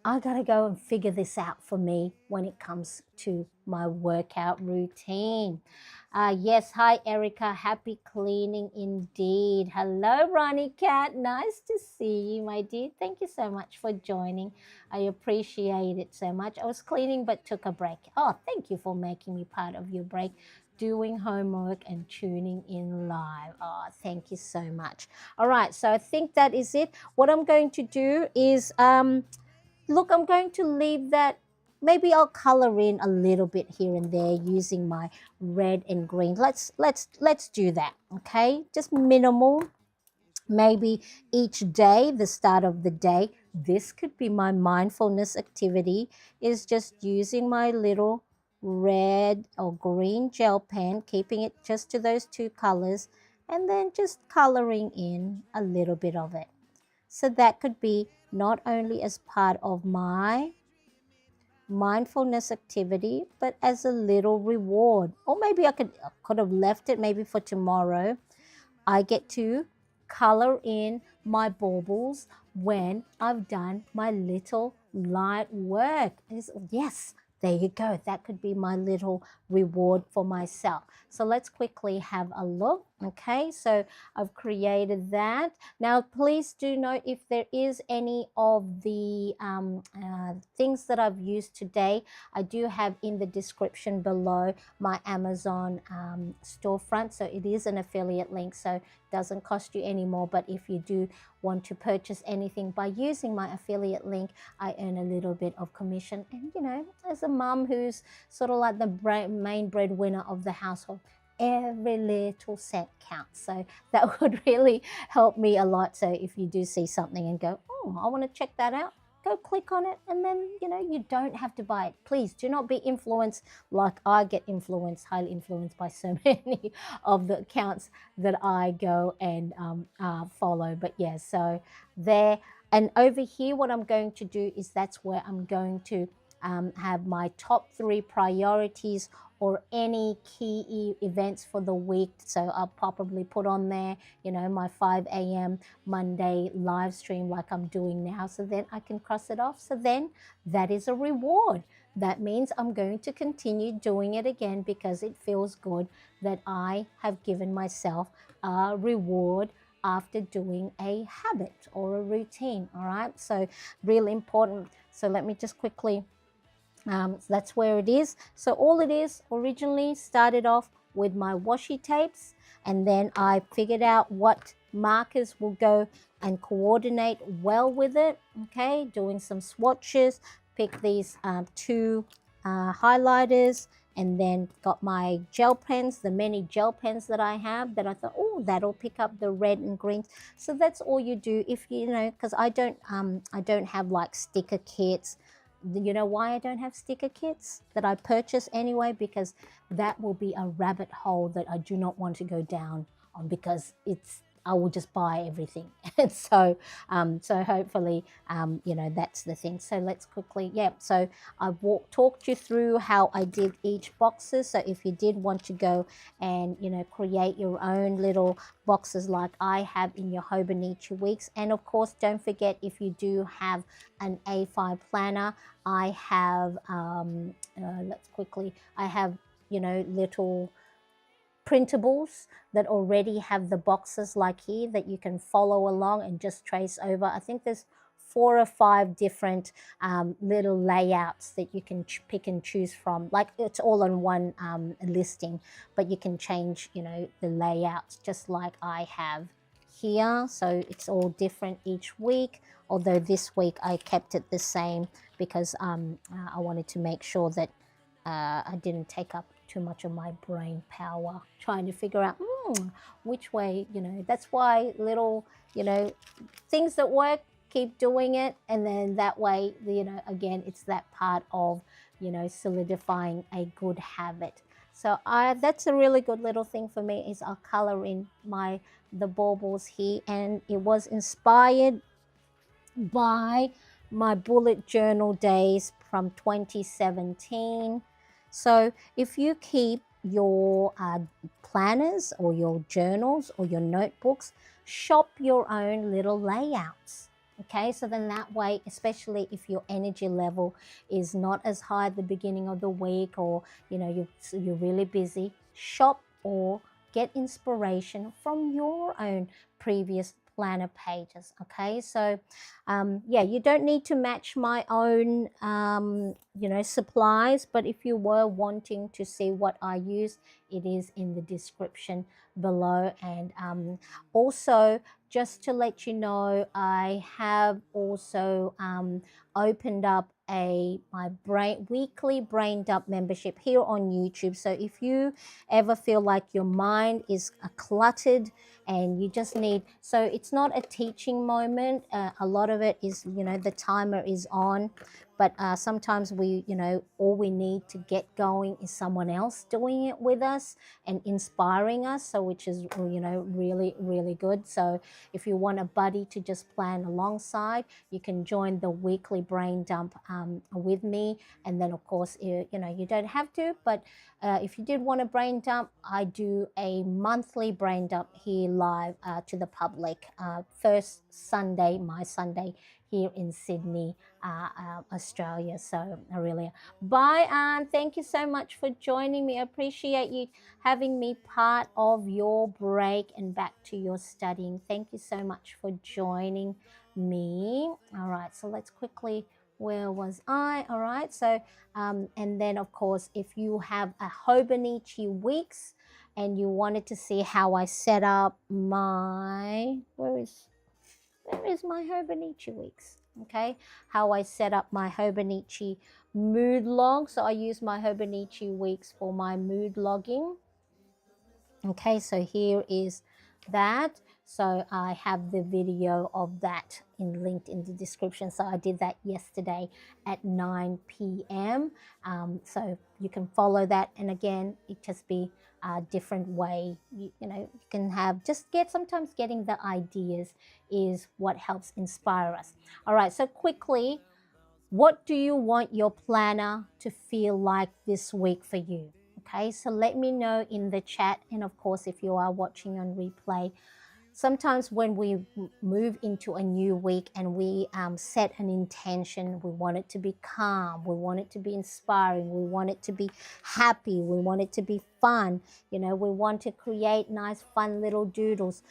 I gotta go and figure this out for me when it comes to my workout routine. Yes, hi Erica, happy cleaning indeed. Hello, Ronnie Cat, nice to see you, my dear. Thank you so much for joining. I appreciate it so much. I was cleaning but took a break. Oh, thank you for making me part of your break. Doing homework and tuning in live. Oh, thank you so much. All right, so I think that is it. What I'm going to do is look, I'm going to leave that. Maybe I'll color in a little bit here and there using my red and green. Let's do that. Okay, just minimal. Maybe each day, the start of the day, this could be my mindfulness activity, is just using my little red or green gel pen, keeping it just to those two colors, and then just coloring in a little bit of it. So that could be not only as part of my mindfulness activity, but as a little reward. Or maybe I could have left it maybe for tomorrow. I get to color in my baubles when I've done my little light work. Yes, there you go. That could be my little reward for myself. So let's quickly have a look. Okay, so I've created that. Now, please do note if there is any of the things that I've used today, I do have in the description below my Amazon storefront. So it is an affiliate link, so it doesn't cost you any more. But if you do want to purchase anything by using my affiliate link, I earn a little bit of commission. And you know, as a mum who's sort of like the main breadwinner of the household, every little cent counts. So that would really help me a lot. So if you do see something and go, oh, I want to check that out, go click on it, and then you know, you don't have to buy it. Please do not be influenced like I get influenced, highly influenced by so many of the accounts that I go and follow. But yeah, so there. And over here, what I'm going to do is that's where I'm going to have my top 3 priorities or any key events for the week. So I'll probably put on there, you know, my 5 a.m. Monday live stream like I'm doing now. So then I can cross it off. So then that is a reward. That means I'm going to continue doing it again because it feels good that I have given myself a reward after doing a habit or a routine. All right, so really important. So let me just quickly that's where it is. So all it is originally started off with my washi tapes, and then I figured out what markers will go and coordinate well with it. Okay, doing some swatches, pick these 2 highlighters, and then got my gel pens, the many gel pens that I have that I thought, oh, that'll pick up the red and greens. So that's all you do. If you know, because I don't have like sticker kits. You know why I don't have sticker kits that I purchase anyway? Because that will be a rabbit hole that I do not want to go down on, because I will just buy everything. And so hopefully you know, that's the thing. So let's quickly, yeah, so I talked you through how I did each boxes. So if you did want to go and, you know, create your own little boxes like I have in your Hobonichi weeks, and of course don't forget, if you do have an A5 planner, I have let's quickly, I have, you know, little printables that already have the boxes like here that you can follow along and just trace over. I think there's 4 or 5 different little layouts that you can pick and choose from. Like, it's all on one listing, but you can change, you know, the layouts just like I have here. So it's all different each week, although this week I kept it the same because I wanted to make sure that I didn't take up too much of my brain power trying to figure out which way, you know. That's why little, you know, things that work, keep doing it, and then that way, you know, again, it's that part of, you know, solidifying a good habit. So that's a really good little thing for me, is I'll color in the baubles here, and it was inspired by my bullet journal days from 2017. So if you keep your planners or your journals or your notebooks, shop your own little layouts. Okay, so then that way, especially if your energy level is not as high at the beginning of the week, or you're really busy, shop or get inspiration from your own previous planner pages. Okay, so yeah, you don't need to match my own supplies, but if you were wanting to see what I use, it is in the description below. And also, just to let you know, I have also opened up my weekly brain dump membership here on YouTube. So if you ever feel like your mind is cluttered and you just need, so it's not a teaching moment. A lot of it is, the timer is on, but sometimes all we need to get going is someone else doing it with us and inspiring us. So which is, really, really good. So if you want a buddy to just plan alongside, you can join the weekly brain dump with me. And then of course, you don't have to, but if you did want a brain dump, I do a monthly brain dump here live to the public. First Sunday, my Sunday here in Sydney, Australia. So I really, bye, and thank you so much for joining me. I appreciate you having me part of your break and back to your studying. Thank you so much for joining me. All right, so let's quickly, where was I? All right, so and then of course, if you have a Hobonichi weeks and you wanted to see how I set up my, where is my Hobonichi weeks? Okay, how I set up my Hobonichi mood log. So I use my Hobonichi weeks for my mood logging. Okay, so here is that. So I have the video of that linked in the description. So I did that yesterday at 9 p.m. So you can follow that. And again, it just be a different way. You can have, sometimes getting the ideas is what helps inspire us. All right, so quickly, what do you want your planner to feel like this week for you? Okay, so let me know in the chat. And of course, if you are watching on replay, sometimes when we move into a new week and we set an intention, we want it to be calm, we want it to be inspiring, we want it to be happy, we want it to be fun, we want to create nice fun little doodles.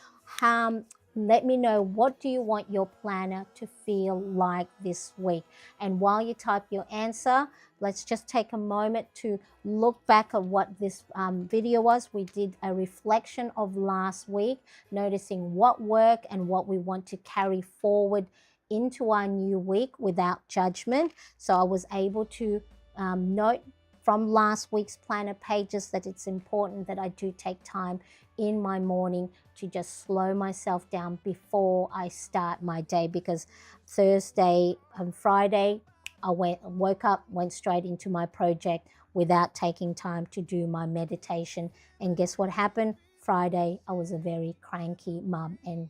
Let me know, what do you want your planner to feel like this week? And while you type your answer, let's just take a moment to look back at what this video was. We did a reflection of last week, noticing what worked and what we want to carry forward into our new week without judgment. So I was able to note from last week's planner pages that it's important that I do take time in my morning to just slow myself down before I start my day, because Thursday and Friday I woke up, went straight into my project without taking time to do my meditation. And guess what happened? Friday, I was a very cranky mum, and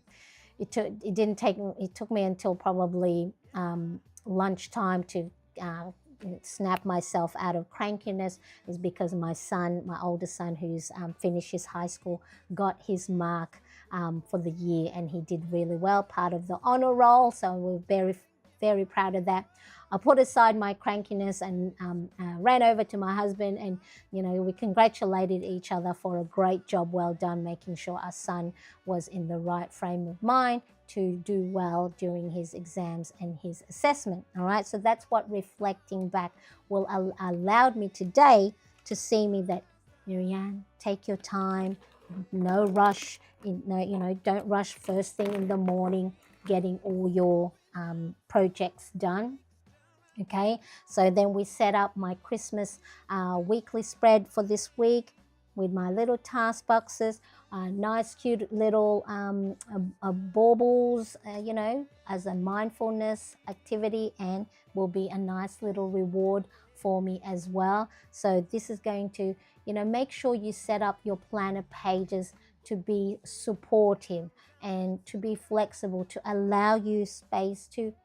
it took me until probably lunchtime to snap myself out of crankiness. Is because my oldest son, who's finished his high school, got his mark for the year, and he did really well, part of the honor roll. So we're very, very proud of that. I put aside my crankiness and ran over to my husband, and we congratulated each other for a great job well done, making sure our son was in the right frame of mind to do well during his exams and his assessment. All right, so that's what reflecting back will allowed me today to see me that, Marianne, take your time, no rush, don't rush first thing in the morning getting all your projects done. Okay, so then we set up my Christmas weekly spread for this week with my little task boxes, nice cute little baubles, as a mindfulness activity, and will be a nice little reward for me as well. So this is going to, make sure you set up your planner pages to be supportive and to be flexible, to allow you space to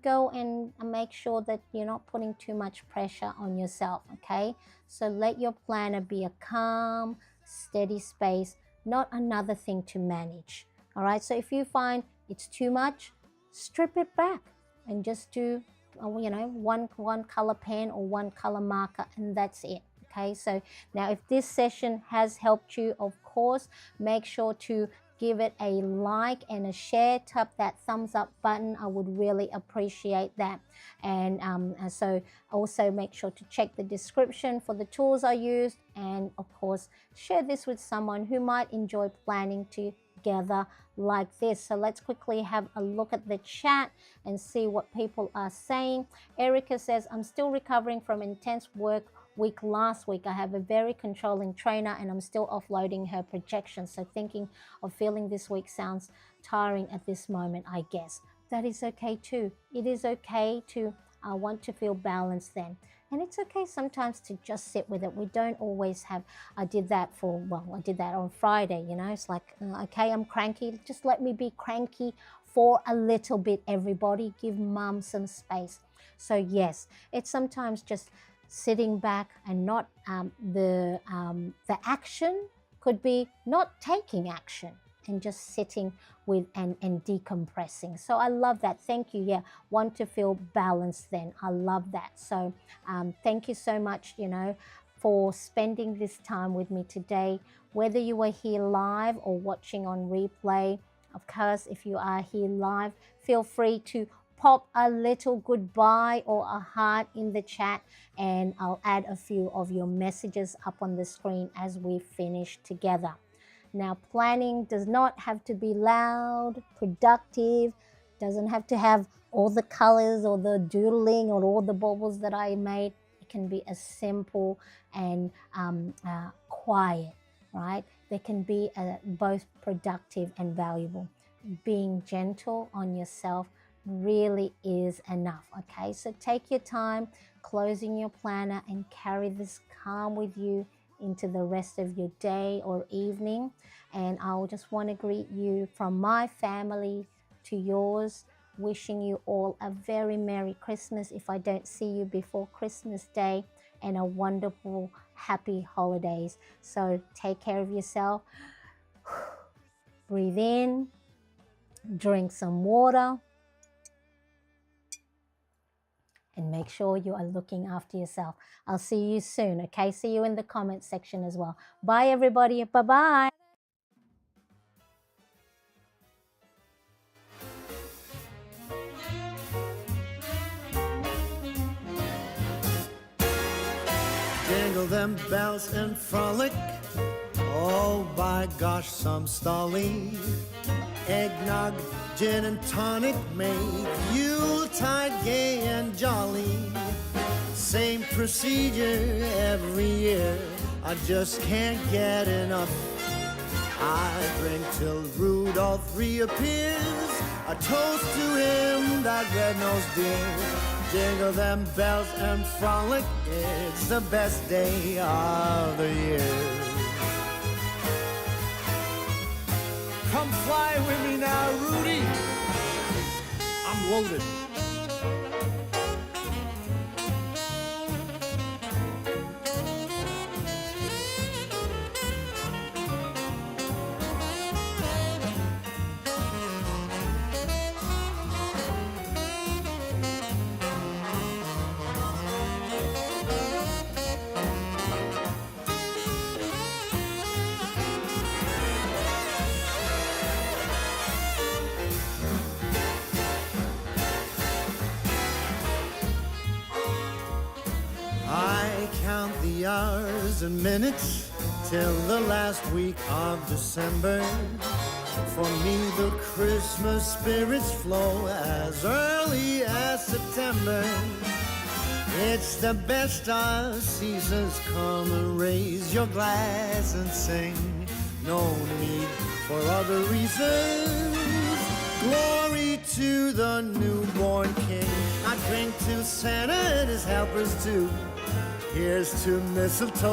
go and make sure that you're not putting too much pressure on yourself. Okay, so let your planner be a calm, steady space, not another thing to manage. All right, so if you find it's too much, strip it back and just do, one color pen or one color marker, and that's it. Okay, so now if this session has helped you, of course, make sure to give it a like and a share. Tap that thumbs up button. I would really appreciate that. And so also make sure to check the description for the tools I used, and of course share this with someone who might enjoy planning together like this. So let's quickly have a look at the chat and see what people are saying. Erica says, I'm still recovering from intense work week last week. I have a very controlling trainer and I'm still offloading her projections. So thinking of feeling this week sounds tiring at this moment, I guess. That is okay too. It is okay to want to feel balanced then. And it's okay sometimes to just sit with it. We don't always have, I did that on Friday, It's like, okay, I'm cranky. Just let me be cranky for a little bit, everybody. Give mom some space. So yes, it's sometimes just sitting back and not the action could be not taking action and just sitting with and decompressing. So I love that. Thank you. Yeah, want to feel balanced then. I love that. So thank you so much, for spending this time with me today, whether you were here live or watching on replay. Of course, if you are here live, feel free to pop a little goodbye or a heart in the chat, and I'll add a few of your messages up on the screen as we finish together. Now, planning does not have to be loud, productive, doesn't have to have all the colors or the doodling or all the bubbles that I made. It can be as simple and quiet, right? They can be both productive and valuable. Being gentle on yourself really is enough. Okay, so take your time closing your planner and carry this calm with you into the rest of your day or evening. And I'll just want to greet you from my family to yours, wishing you all a very Merry Christmas if I don't see you before Christmas Day, and a wonderful happy holidays. So take care of yourself. Breathe in, drink some water, and make sure you are looking after yourself. I'll see you soon, okay? See you in the comments section as well. Bye, everybody. Bye-bye. Jingle them bells and frolic. Oh, by gosh, some stolly. Eggnog, gin and tonic make Yuletide gay and jolly. Same procedure every year, I just can't get enough. I drink till Rudolph reappears, a toast to him, that red-nosed dear. Jingle them bells and frolic, it's the best day of the year. Come fly with me now, Rudy. I'm loaded. I count the hours and minutes till the last week of December. For me, the Christmas spirits flow as early as September. It's the best of seasons. Come and raise your glass and sing. No need for other reasons. Glory to the newborn King. I drink to Santa and his helpers too. Here's to mistletoe.